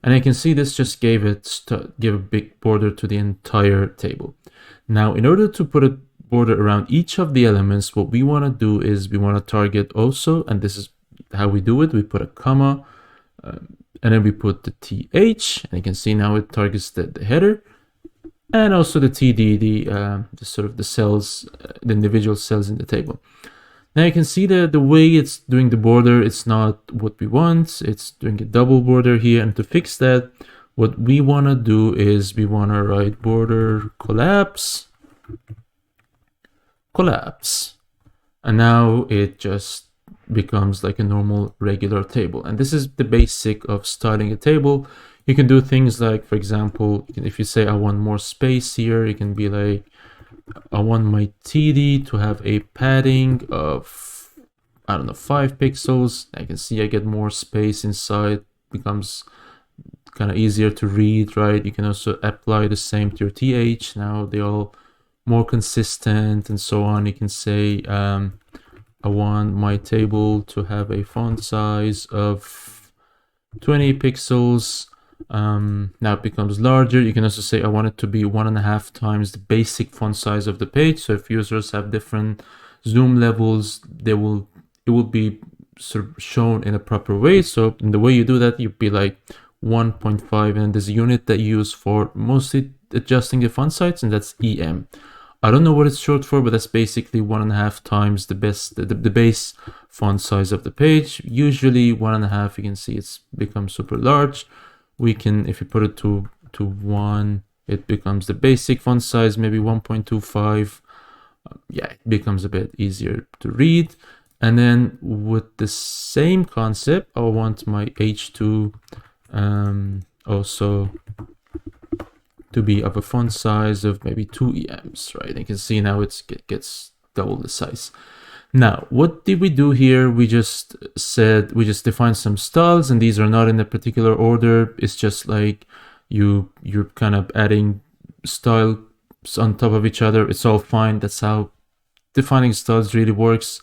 And I can see this just give a big border to the entire table. Now, in order to put a border around each of the elements, what we want to do is we want to target also, and this is how we do it. We put a comma, and then we put the TH, and you can see now it targets the header, and also the TD, the sort of the cells, the individual cells in the table. Now you can see the way it's doing the border, it's not what we want. It's doing a double border here. And to fix that, what we want to do is we want to write border collapse. And now it just becomes like a normal regular table. And this is the basic of styling a table. You can do things like, for example, if you say I want more space here, you can be like, I want my TD to have a padding of, I don't know, 5 pixels. I can see I get more space inside, becomes kind of easier to read, right? You can also apply the same to your TH. Now they're all more consistent and so on. You can say, I want my table to have a font size of 20 pixels. Now it becomes larger. You can also say I want it to be 1.5 times the basic font size of the page. So if users have different zoom levels, it will be sort of shown in a proper way. So in the way you do that, you'd be like 1.5, and there's a unit that you use for mostly adjusting the font size, and that's EM. I don't know what it's short for, but that's basically 1.5 times the base font size of the page. Usually 1.5, you can see it's become super large. We can, if you put it to 1, it becomes the basic font size, maybe 1.25. Yeah, it becomes a bit easier to read. And then with the same concept, I want my H2 also to be of a font size of maybe 2 EMs, right? You can see now it gets double the size. Now, what did we do here? We just defined some styles, and these are not in a particular order. It's just like you're kind of adding styles on top of each other. It's all fine. That's how defining styles really works.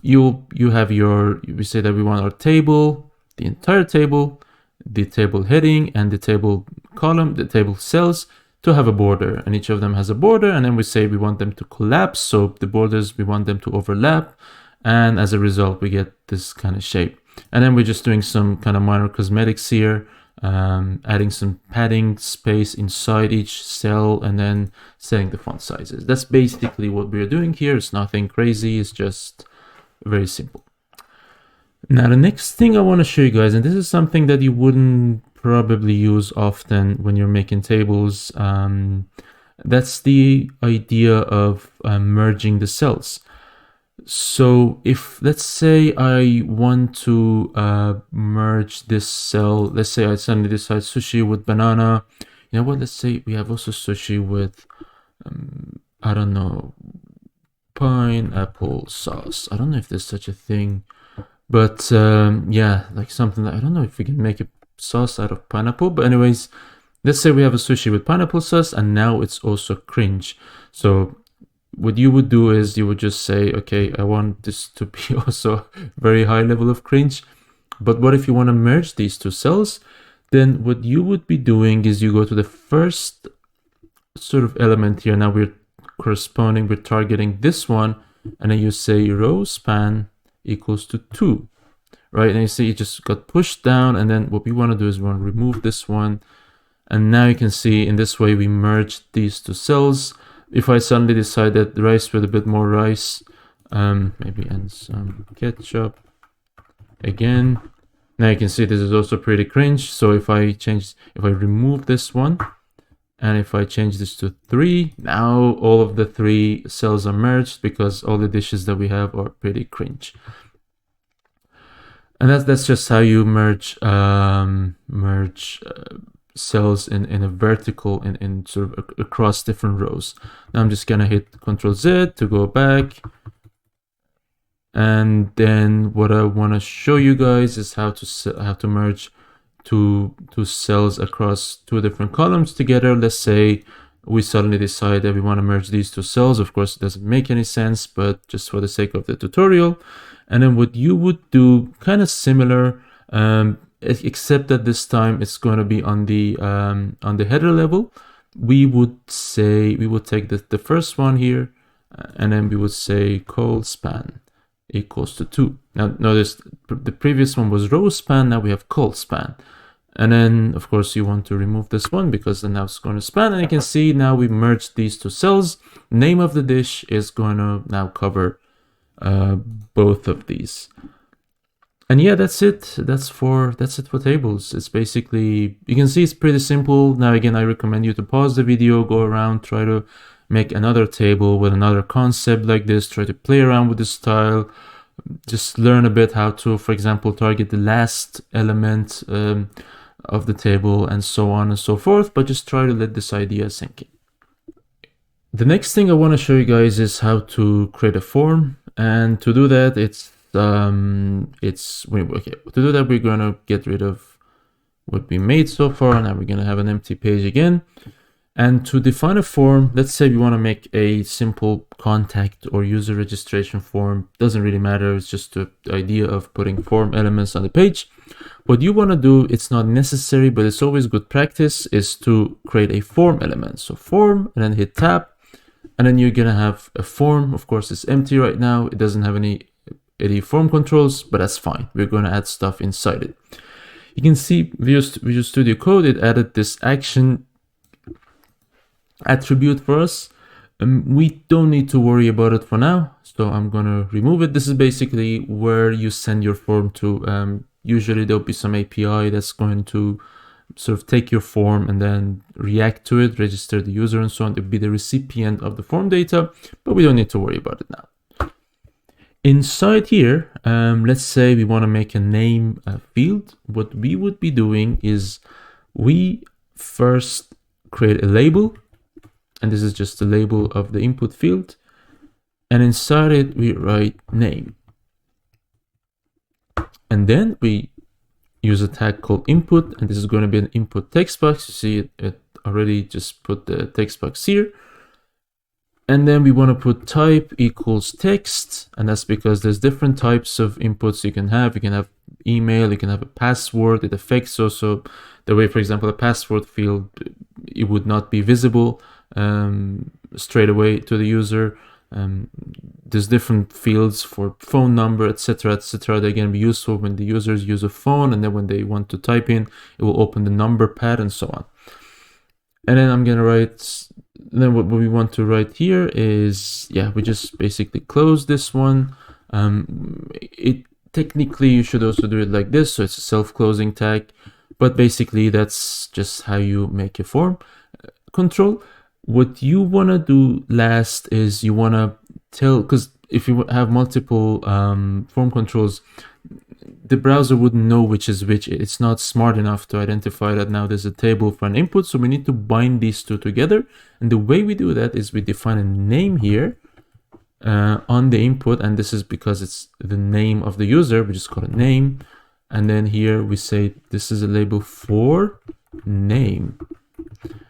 You have we say that we want our table, the entire table, the table heading, and the table column, the table cells, to have a border, and each of them has a border, and then we say we want them to collapse, so the borders, we want them to overlap, and as a result we get this kind of shape. And then we're just doing some kind of minor cosmetics here, adding some padding space inside each cell, and then setting the font sizes. That's basically what we're doing here. It's nothing crazy, it's just very simple. Now the next thing I want to show you guys, and this is something that you wouldn't probably use often when you're making tables, that's the idea of merging the cells. So if, let's say I want to merge this cell, let's say I suddenly decide sushi with banana, you know what, let's say we have also sushi with, I don't know, pineapple sauce. I don't know if there's such a thing, but yeah, like something that, I don't know if we can make a sauce out of pineapple, but anyways, let's say we have a sushi with pineapple sauce, and now it's also cringe. So what you would do is you would just say, okay, I want this to be also very high level of cringe. But what if you want to merge these two cells? Then what you would be doing is you go to the first sort of element here. Now we're targeting this one, and then you say row span equals to 2. Right, and you see it just got pushed down, and then what we want to do is we want to remove this one, and now you can see in this way we merged these two cells. If I suddenly decide that the rice with a bit more rice, maybe and some ketchup again, now you can see this is also pretty cringe. So if I remove this one And if I change this to 3, now all of the 3 cells are merged because all the dishes that we have are pretty cringe. And that's just how you merge cells in a vertical in sort of across different rows. Now I'm just gonna hit Ctrl Z to go back. And then what I want to show you guys is how to merge two cells across 2 different columns together. Let's say we suddenly decide that we want to merge these 2 cells. Of course, it doesn't make any sense, but just for the sake of the tutorial. And then what you would do, kind of similar, except that this time it's going to be on the header level. We would take the first one here, and then we would say col span equals to 2. Now notice the previous one was row span, now we have col span. And then of course you want to remove this one because then now it's going to span, and you can see now we merged these 2 cells. Name of the dish is going to now cover both of these. And yeah, that's it. That's it for tables. It's basically, you can see it's pretty simple. Now again, I recommend you to pause the video, go around, try to make another table with another concept like this, try to play around with the style, just learn a bit how to, for example, target the last element of the table and so on and so forth, but just try to let this idea sink in. The next thing I want to show you guys is how to create a form, and to do that we're gonna get rid of what we made so far. Now we're gonna have an empty page again. And to define a form, let's say we want to make a simple contact or user registration form. Doesn't really matter. It's just the idea of putting form elements on the page. What you want to do, it's not necessary, but it's always good practice, is to create a form element. So form, and then hit tab, and then you're going to have a form. Of course, it's empty right now. It doesn't have any form controls, but that's fine. We're going to add stuff inside it. You can see Visual Studio Code, it added this action attribute for us. We don't need to worry about it for now, so I'm gonna remove it. This is basically where you send your form to. Usually there'll be some API that's going to sort of take your form and then react to it, register the user and so on. It'll be the recipient of the form data, but we don't need to worry about it now. Inside here, let's say we want to make a name field. What we would be doing is we first create a label, and this is just the label of the input field, and inside it we write name, and then we use a tag called input, and this is going to be an input text box. You see it already just put the text box here, and then we want to put type equals text, and that's because there's different types of inputs you can have. You can have email, you can have a password. It affects also the way, for example, a password field, it would not be visible straight away to the user. There's different fields for phone number, etc., etc. They're going to be useful when the users use a phone, and then when they want to type in, it will open the number pad and so on. And then I'm going to write, then what we want to write here is, yeah, we just basically close this one. It technically, you should also do it like this, so it's a self-closing tag, but basically that's just how you make a form control. What you want to do last is you want to tell, because if you have multiple form controls, the browser wouldn't know which is which. It's not smart enough to identify that now there's a table for an input, so we need to bind these two together. And the way we do that is we define a name here on the input, and this is because it's the name of the user. We just call it name, and then here we say this is a label for name.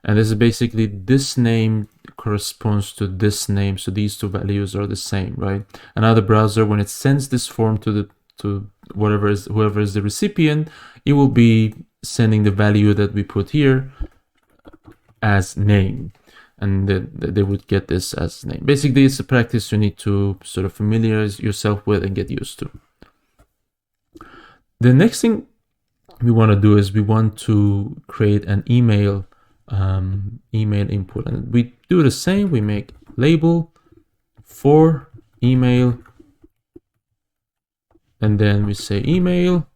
And this is basically, this name corresponds to this name, so these two values are the same, right? And now the browser, when it sends this form to whoever is the recipient, it will be sending the value that we put here as name, and they would get this as name. Basically, it's a practice you need to sort of familiarize yourself with and get used to. The next thing we want to do is we want to create an email input, and we do the same. We make label for email, and then we say email.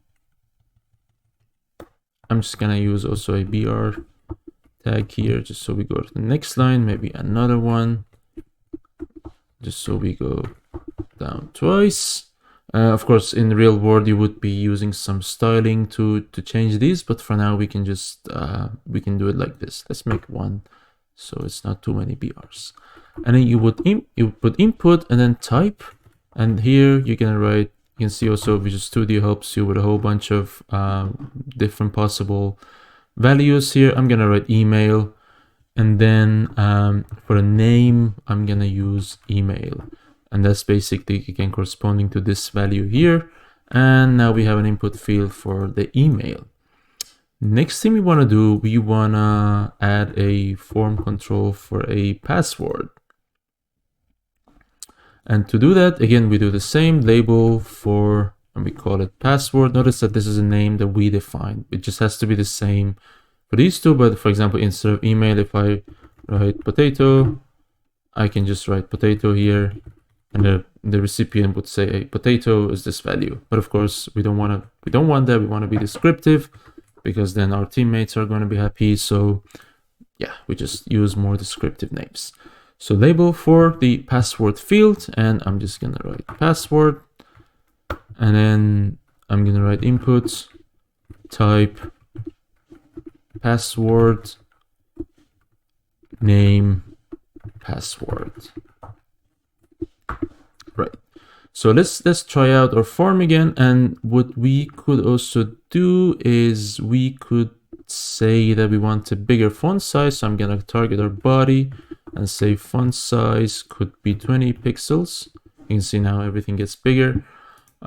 I'm just gonna use also a BR tag here, just so we go to the next line, maybe another one, just so we go down twice. Of course, in the real world, you would be using some styling to change these, but for now we can just we can do it like this. Let's make one so it's not too many BRs. And then you would put input and then type, and here you're gonna write. You can see also Visual Studio helps you with a whole bunch of different possible values here. I'm gonna write email, and then for a name I'm gonna use email, and that's basically again corresponding to this value here. And now we have an input field for the email. Next thing we want to do, we want to add a form control for a password. And to do that, again, we do the same label for, and we call it password. Notice that this is a name that we define. It just has to be the same for these two. But for example, instead of email, if I write potato, I can just write potato here, and the recipient would say a potato is this value. But of course, we don't want that. We want to be descriptive, because then our teammates are going to be happy. So yeah, we just use more descriptive names. So label for the password field, and I'm just going to write password, and then I'm going to write input, type, password, name, password. Right. So let's try out our form again. And what we could also do is we could say that we want a bigger font size. So I'm going to target our body and say font size could be 20 pixels. You can see now everything gets bigger.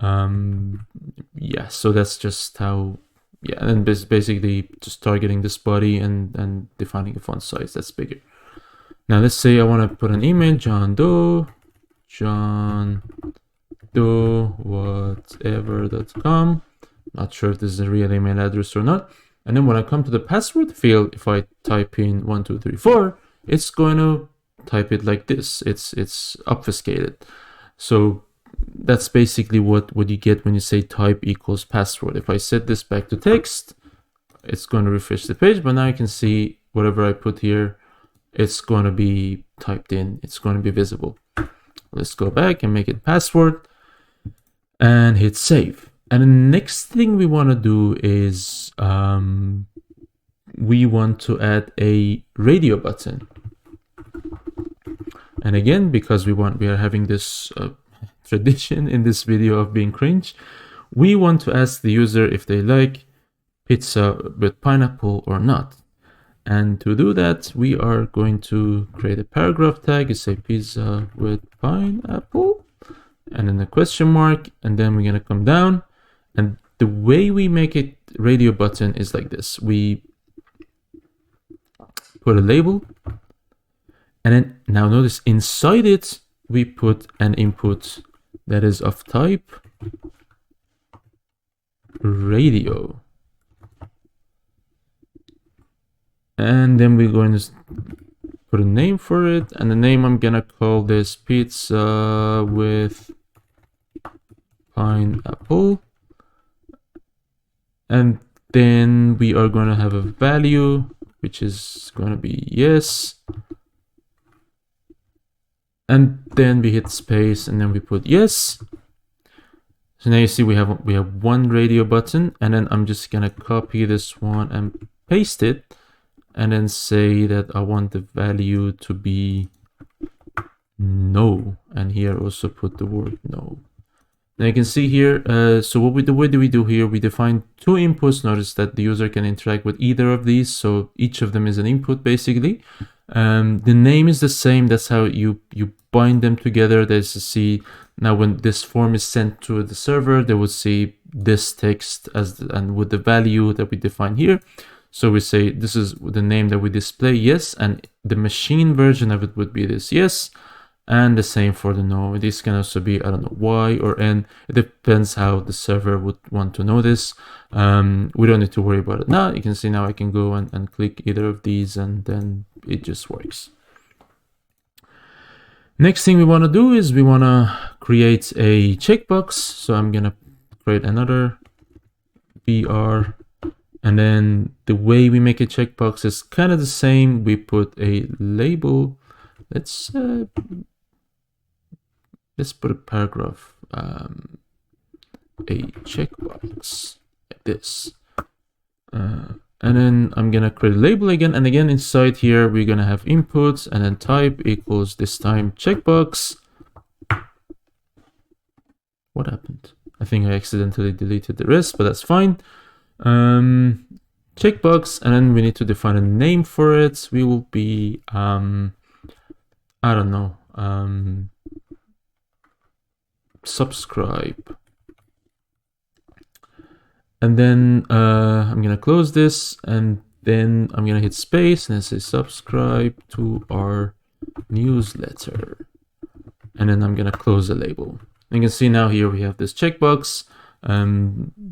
Yeah, so that's just how, yeah, and basically just targeting this body and defining a font size that's bigger. Now let's say I want to put an email, John Doe whatever.com. Not sure if this is a real email address or not. And then when I come to the password field, if I type in 1234, it's going to type it like this. It's obfuscated. So that's basically what you get when you say type equals password. If I set this back to text, it's going to refresh the page, but now you can see whatever I put here, it's going to be typed in, it's going to be visible. Let's go back and make it password and hit save. And the next thing we want to do is we want to add a radio button. And again, because we are having this tradition in this video of being cringe, we want to ask the user if they like pizza with pineapple or not. And to do that, we are going to create a paragraph tag. You say pizza with pineapple, and then a question mark, and then we're going to come down. And the way we make it radio button is like this. We put a label, and then now notice inside it, we put an input that is of type radio. And then we're going to put a name for it, and the name I'm gonna call this pizza with pineapple. And then we are going to have a value, which is going to be yes. And then we hit space, and then we put yes. So now you see we have one radio button, and then I'm just gonna copy this one and paste it, and then say that I want the value to be no, and here also put the word no. Now you can see here, so what the way that we do here, we define two inputs. Notice that the user can interact with either of these, so each of them is an input basically. The name is the same. That's how you bind them together. There's a see now when this form is sent to the server, they would see this text as and with the value that we define here. So we say this is the name that we display, yes, and the machine version of it would be this yes, and the same for the no. This can also be, I don't know, Y or N. It depends how the server would want to know this. We don't need to worry about it now. You can see now I can go and click either of these, and then it just works. Next thing we want to do is we want to create a checkbox. So I'm going to create another BR, And then the way we make a checkbox is kind of the same. We put a label. Let's put a paragraph, a checkbox like this. And then I'm gonna create a label again, and again inside here we're gonna have inputs, and then type equals this time checkbox. What happened? I think I accidentally deleted the rest, but that's fine. Checkbox, and then we need to define a name for it. We will be I don't know, subscribe. And then I'm gonna close this, and then I'm gonna hit space and say subscribe to our newsletter. And then I'm gonna close the label. You can see now here we have this checkbox.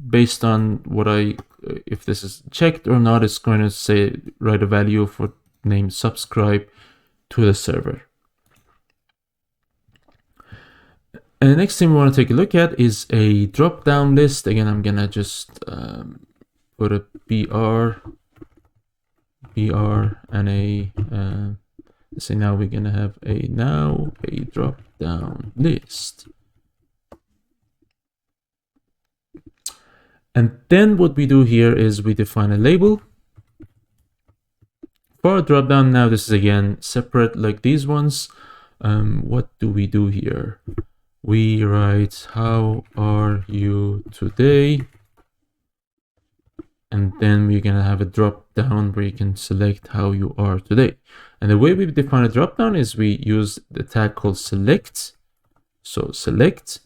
Based on what if this is checked or not, it's going to say write a value for name subscribe to the server. And the next thing we want to take a look at is a drop-down list. Again, I'm gonna just put a BR, and a say now we're gonna have a drop-down list. And then what we do here is we define a label for a drop-down. Now this is again separate like these ones. What do we do here? We write how are you today, and then we're gonna have a drop down where you can select how you are today. And the way we define a drop down is we use the tag called select. So select,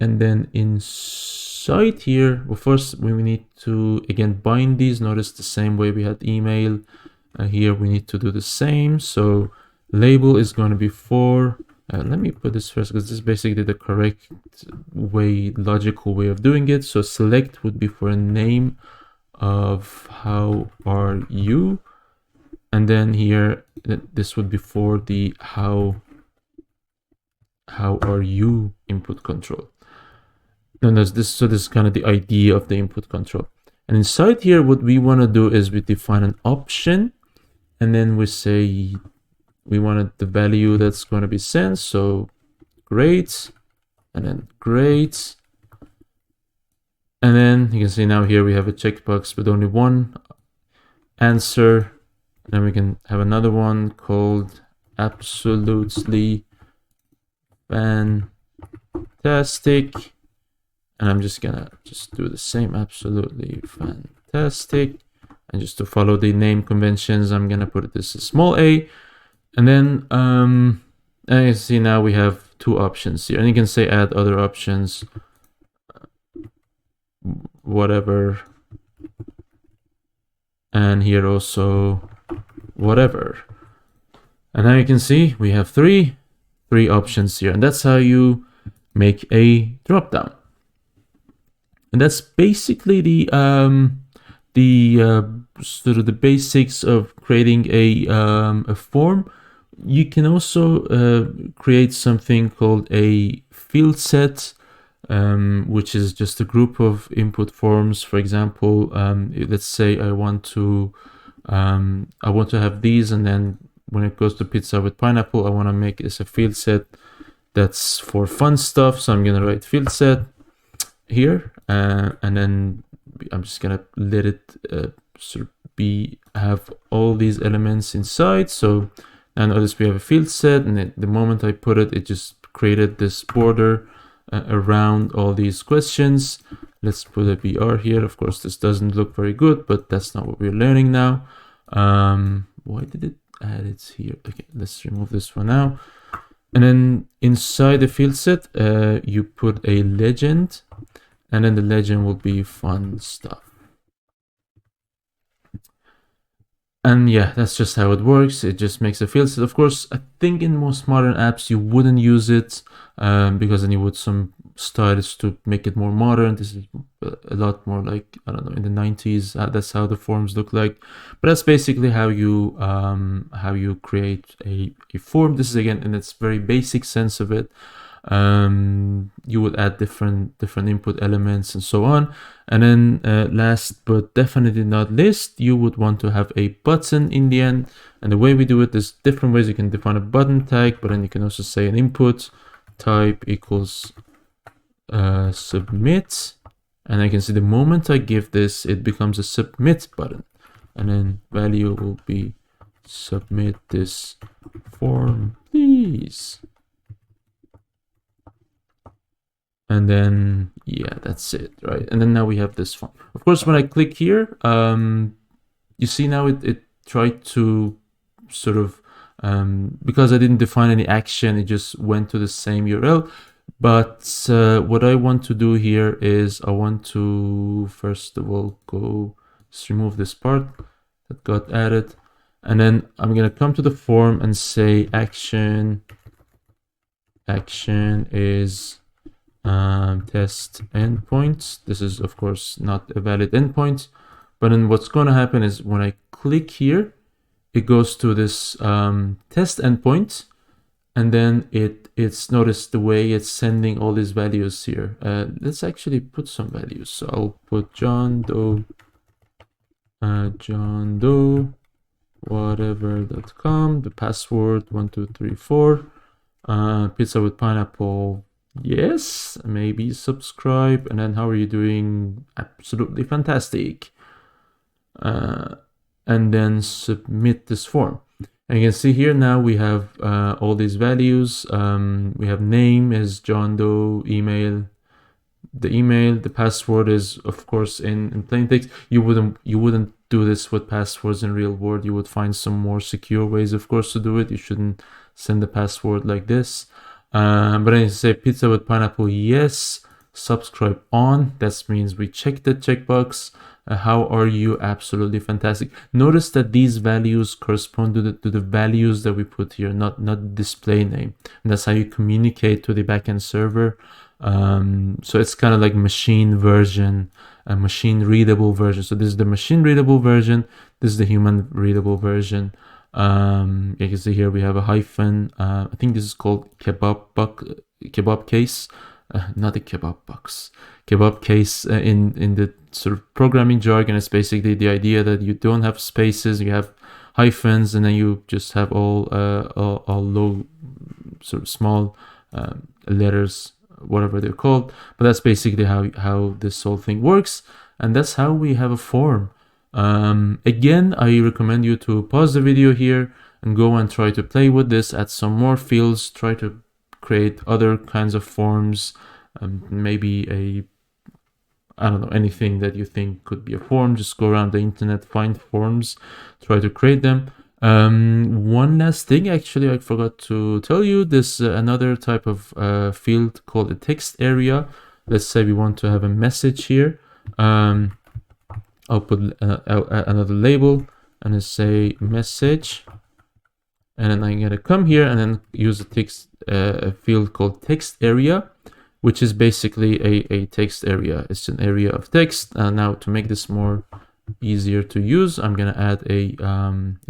and then inside here, well, first we need to again bind these. Notice the same way we had email. Here we need to do the same. So label is going to be for let me put this first because this is basically the correct way, logical way of doing it. So select would be for a name of how are you, and then here this would be for the how are you input control. And there's this, so this is kind of the idea of the input control. And inside here, what we want to do is we define an option, and then we say we wanted the value that's going to be sent. So great, and then great. And then you can see now here we have a checkbox with only one answer. And then we can have another one called absolutely fantastic. And I'm just gonna do the same, absolutely fantastic. And just to follow the name conventions, I'm gonna put this as small a. And then as you see now we have two options here, and you can say add other options, whatever, and here also whatever. And now you can see we have three options here, and that's how you make a drop down. And that's basically the sort of the basics of creating a form. You can also create something called a field set, which is just a group of input forms. For example, let's say I want to have these, and then when it goes to pizza with pineapple, I want to make this a field set that's for fun stuff. So I'm gonna write field set here, and then I'm just gonna let it sort of have all these elements inside. So now notice we have a field set, and the moment I put it, it just created this border around all these questions. Let's put a BR here. Of course, this doesn't look very good, but that's not what we're learning now. Why did it add it here? Okay, let's remove this for now. And then inside the field set, you put a legend, and then the legend will be fun stuff. And yeah, that's just how it works. It just makes a field set. Of course, I think in most modern apps you wouldn't use it because then you would some styles to make it more modern. This is a lot more like, I don't know, in the 90s. That's how the forms look like. But that's basically how you create a form. This is again in its very basic sense of it. You would add different input elements and so on. And then last but definitely not least, you would want to have a button in the end. And the way we do it, there's different ways you can define a button tag, but then you can also say an input type equals submit. And I can see the moment I give this, it becomes a submit button. And then value will be submit this form, please. And then, yeah, that's it, right? And then now we have this form. Of course, when I click here, you see now it tried to sort of, because I didn't define any action, it just went to the same URL. But what I want to do here is I want to, first of all, just remove this part that got added. And then I'm going to come to the form and say action is test endpoint. This is of course not a valid endpoint, but then what's going to happen is when I click here, it goes to this test endpoint, and then it's notice the way it's sending all these values here. Let's actually put some values. So I'll put John Doe whatever.com, the password 1234, pizza with pineapple, yes, maybe subscribe, and then how are you doing? Absolutely fantastic. And then submit this form. And you can see here now we have all these values. We have name is John Doe, email, the password is of course in plain text. You wouldn't do this with passwords in real world. You would find some more secure ways, of course, to do it. You shouldn't send the password like this. But then you say pizza with pineapple, yes. Subscribe on, that means we check the checkbox. How are you? Absolutely fantastic. Notice that these values correspond to the values that we put here, not display name. And that's how you communicate to the backend server. So it's kind of like machine version, a machine readable version. So this is the machine readable version. This is the human readable version. You can see here we have a hyphen. I think this is called kebab case, not a kebab box. Kebab case in the sort of programming jargon. It's basically the idea that you don't have spaces, you have hyphens, and then you just have all low, sort of small letters, whatever they're called. But that's basically how this whole thing works, and that's how we have a form. Again, I recommend you to pause the video here and go and try to play with this, add some more fields, try to create other kinds of forms, maybe I don't know, anything that you think could be a form. Just go around the internet, find forms, try to create them. One last thing, actually, I forgot to tell you, this another type of field called a text area. Let's say we want to have a message here. I'll put another label and just say message, and then I'm gonna come here and then use a text field called text area, which is basically a text area. It's an area of text. Now to make this more easier to use, I'm gonna add a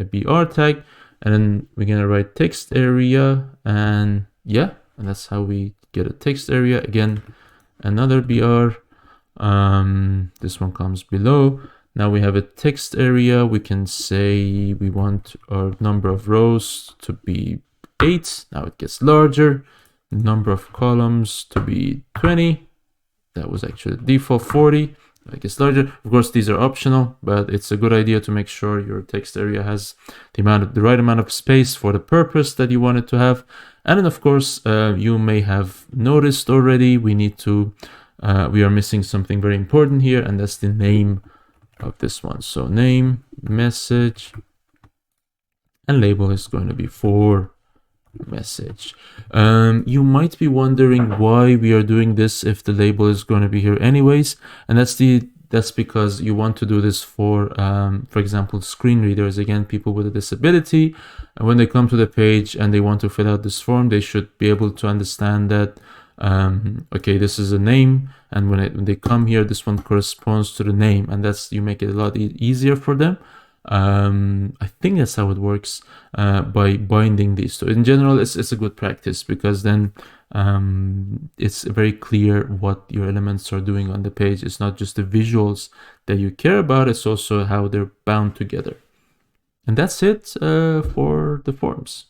BR tag, and then we're gonna write text area, and yeah, and that's how we get a text area. Again, another BR. This one comes below. Now we have a text area. We can say we want our number of rows to be 8. Now it gets larger. Number of columns to be 20. That was actually the default 40. It gets larger. Of course, these are optional, but it's a good idea to make sure your text area has the right amount of space for the purpose that you want it to have. And then, of course, you may have noticed already we are missing something very important here, and that's the name of this one. So name, message, and label is going to be for message. You might be wondering why we are doing this if the label is going to be here anyways, and that's because you want to do this for example, screen readers, again, people with a disability, and when they come to the page and they want to fill out this form, they should be able to understand that okay, this is a name, and when they come here, this one corresponds to the name, and you make it a lot easier for them. I think that's how it works, by binding these. So in general, it's a good practice, because then it's very clear what your elements are doing on the page. It's not just the visuals that you care about, it's also how they're bound together. And that's it for the forms.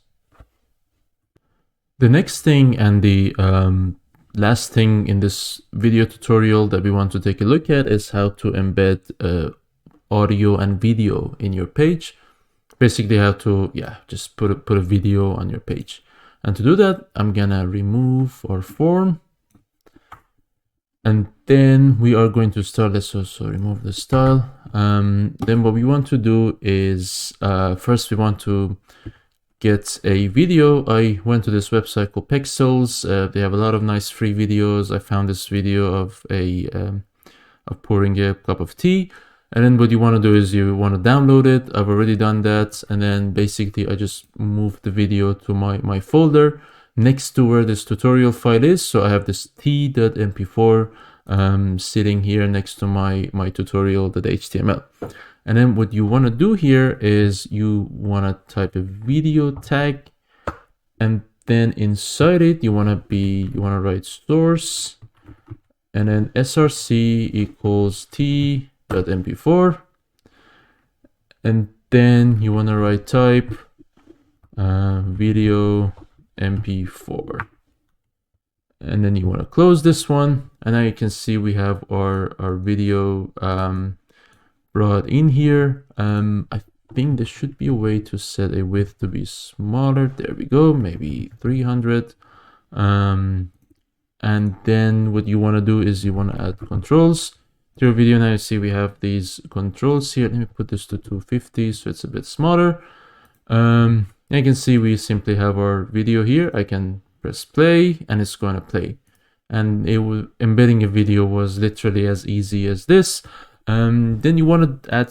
The next thing, and the last thing in this video tutorial that we want to take a look at, is how to embed audio and video in your page. Basically how to, just put a video on your page. And to do that, I'm gonna remove our form. And then we are going to start. Let's also remove the style. Then what we want to do is, first we want to get a video. I went to this website called Pexels. They have a lot of nice free videos. I found this video of of pouring a cup of tea. And then what you want to do is you want to download it. I've already done that. And then basically I just moved the video to my folder next to where this tutorial file is. So I have this t.mp4 sitting here next to my tutorial.html. And then what you want to do here is you want to type a video tag, and then inside it you want to write source, and then src equals t.mp4, and then you want to write type video mp4, and then you want to close this one. And now you can see we have our video brought in here. I think there should be a way to set a width to be smaller. There we go, maybe 300. And then what you want to do is you want to add controls to your video. Now you see we have these controls here. Let me put this to 250 so it's a bit smaller. You can see we simply have our video here. I can press play and it's going to play. And embedding a video was literally as easy as this. Then you want to add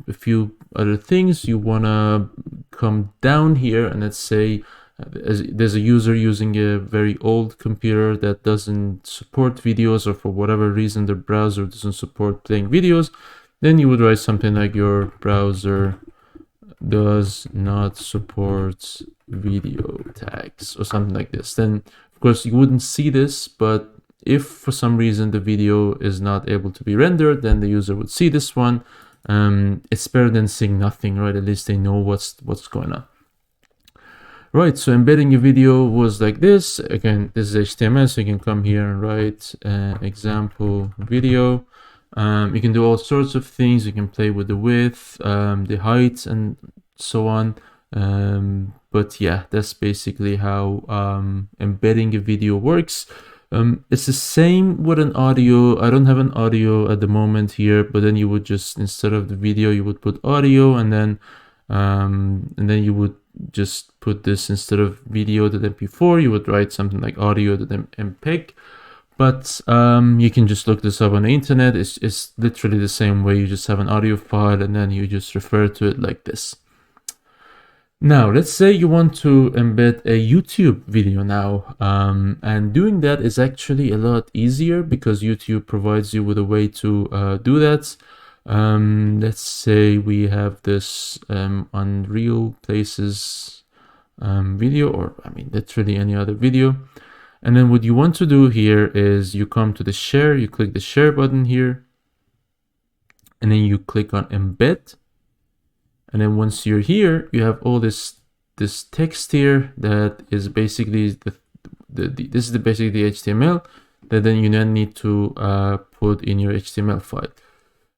a few other things. You want to come down here and let's say there's a user using a very old computer that doesn't support videos, or for whatever reason the browser doesn't support playing videos. Then you would write something like your browser does not support video tags or something like this. Then of course you wouldn't see this, but if for some reason the video is not able to be rendered, then the user would see this one. It's better than seeing nothing, right? At least they know what's going on. Right, so embedding a video was like this. Again, this is HTML, so you can come here and write example video. You can do all sorts of things. You can play with the width, the height, and so on. But yeah, that's basically how embedding a video works. It's the same with an audio. I don't have an audio at the moment here, but then you would just, instead of the video, you would put audio, and then you would just put this, instead of video.mp4, you would write something like audio.mpeg. But you can just look this up on the internet. It's literally the same way. You just have an audio file and then you just refer to it like this. Now, let's say you want to embed a YouTube video now, and doing that is actually a lot easier because YouTube provides you with a way to do that. Let's say we have this Unreal Places video, or I mean literally any other video. And then what you want to do here is you come to the share, you click the share button here, and then you click on embed. And then once you're here, you have all this text here that is basically this is basically the HTML that then you then need to put in your HTML file.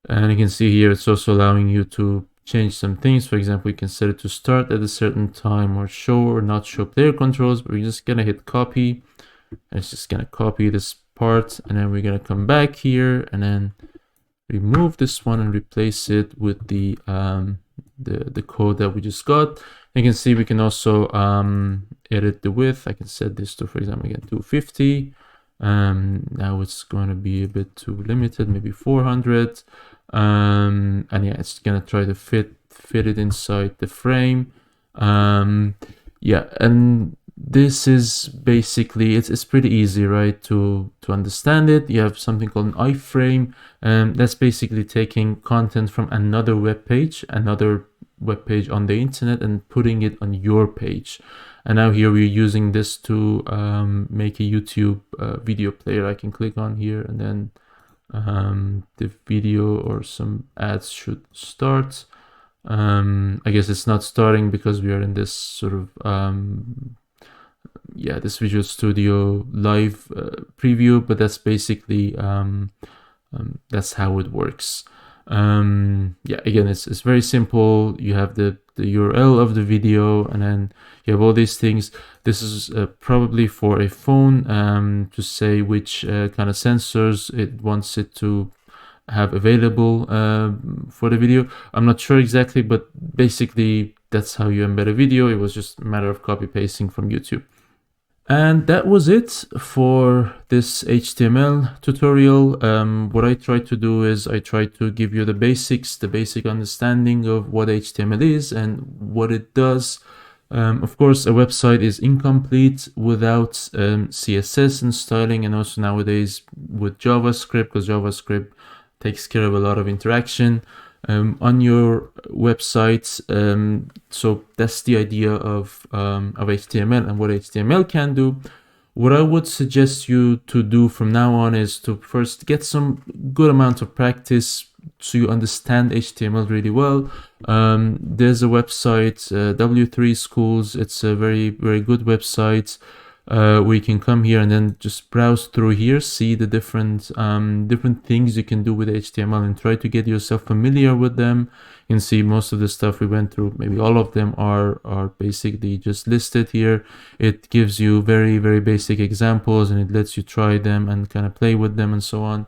And you can see here it's also allowing you to change some things. For example, you can set it to start at a certain time, or show or not show player controls. But we're just gonna hit copy, and it's just gonna copy this part, and then we're gonna come back here and then remove this one and replace it with the code that we just got. You can see we can also edit the width. I can set this to, for example, again 250. Now it's going to be a bit too limited, maybe 400. And yeah, it's gonna try to fit it inside the frame. Yeah, and this is basically, it's pretty easy, right, to understand it. You have something called an iframe, and that's basically taking content from another web page on the internet and putting it on your page. And now here we're using this to make a YouTube video player. I can click on here, and then the video or some ads should start. I guess it's not starting because we are in this sort of this Visual Studio Live preview, but that's basically that's how it works. Again, it's very simple. You have the URL of the video, and then you have all these things. This is probably for a phone to say which kind of sensors it wants it to have available for the video. I'm not sure exactly, but basically that's how you embed a video. It was just a matter of copy pasting from YouTube. And that was it for this HTML tutorial. What I tried to do is I tried to give you the basics, the basic understanding of what HTML is and what it does. Of course, a website is incomplete without CSS and styling, and also nowadays with JavaScript, because JavaScript takes care of a lot of interaction on your website. So that's the idea of HTML and what HTML can do. What I would suggest you to do from now on is to first get some good amount of practice so you understand HTML really well. There's a website, W3 Schools. It's a very, very good website. We can come here and then just browse through here, see the different things you can do with HTML and try to get yourself familiar with them. You can see most of the stuff we went through, maybe all of them are basically just listed here. It gives you very, very basic examples and it lets you try them and kind of play with them and so on.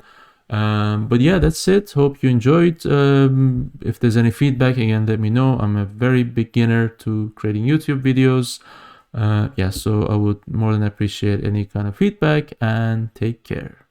But yeah, that's it. Hope you enjoyed. If there's any feedback, again, let me know. I'm a very beginner to creating YouTube videos. So I would more than appreciate any kind of feedback, and take care.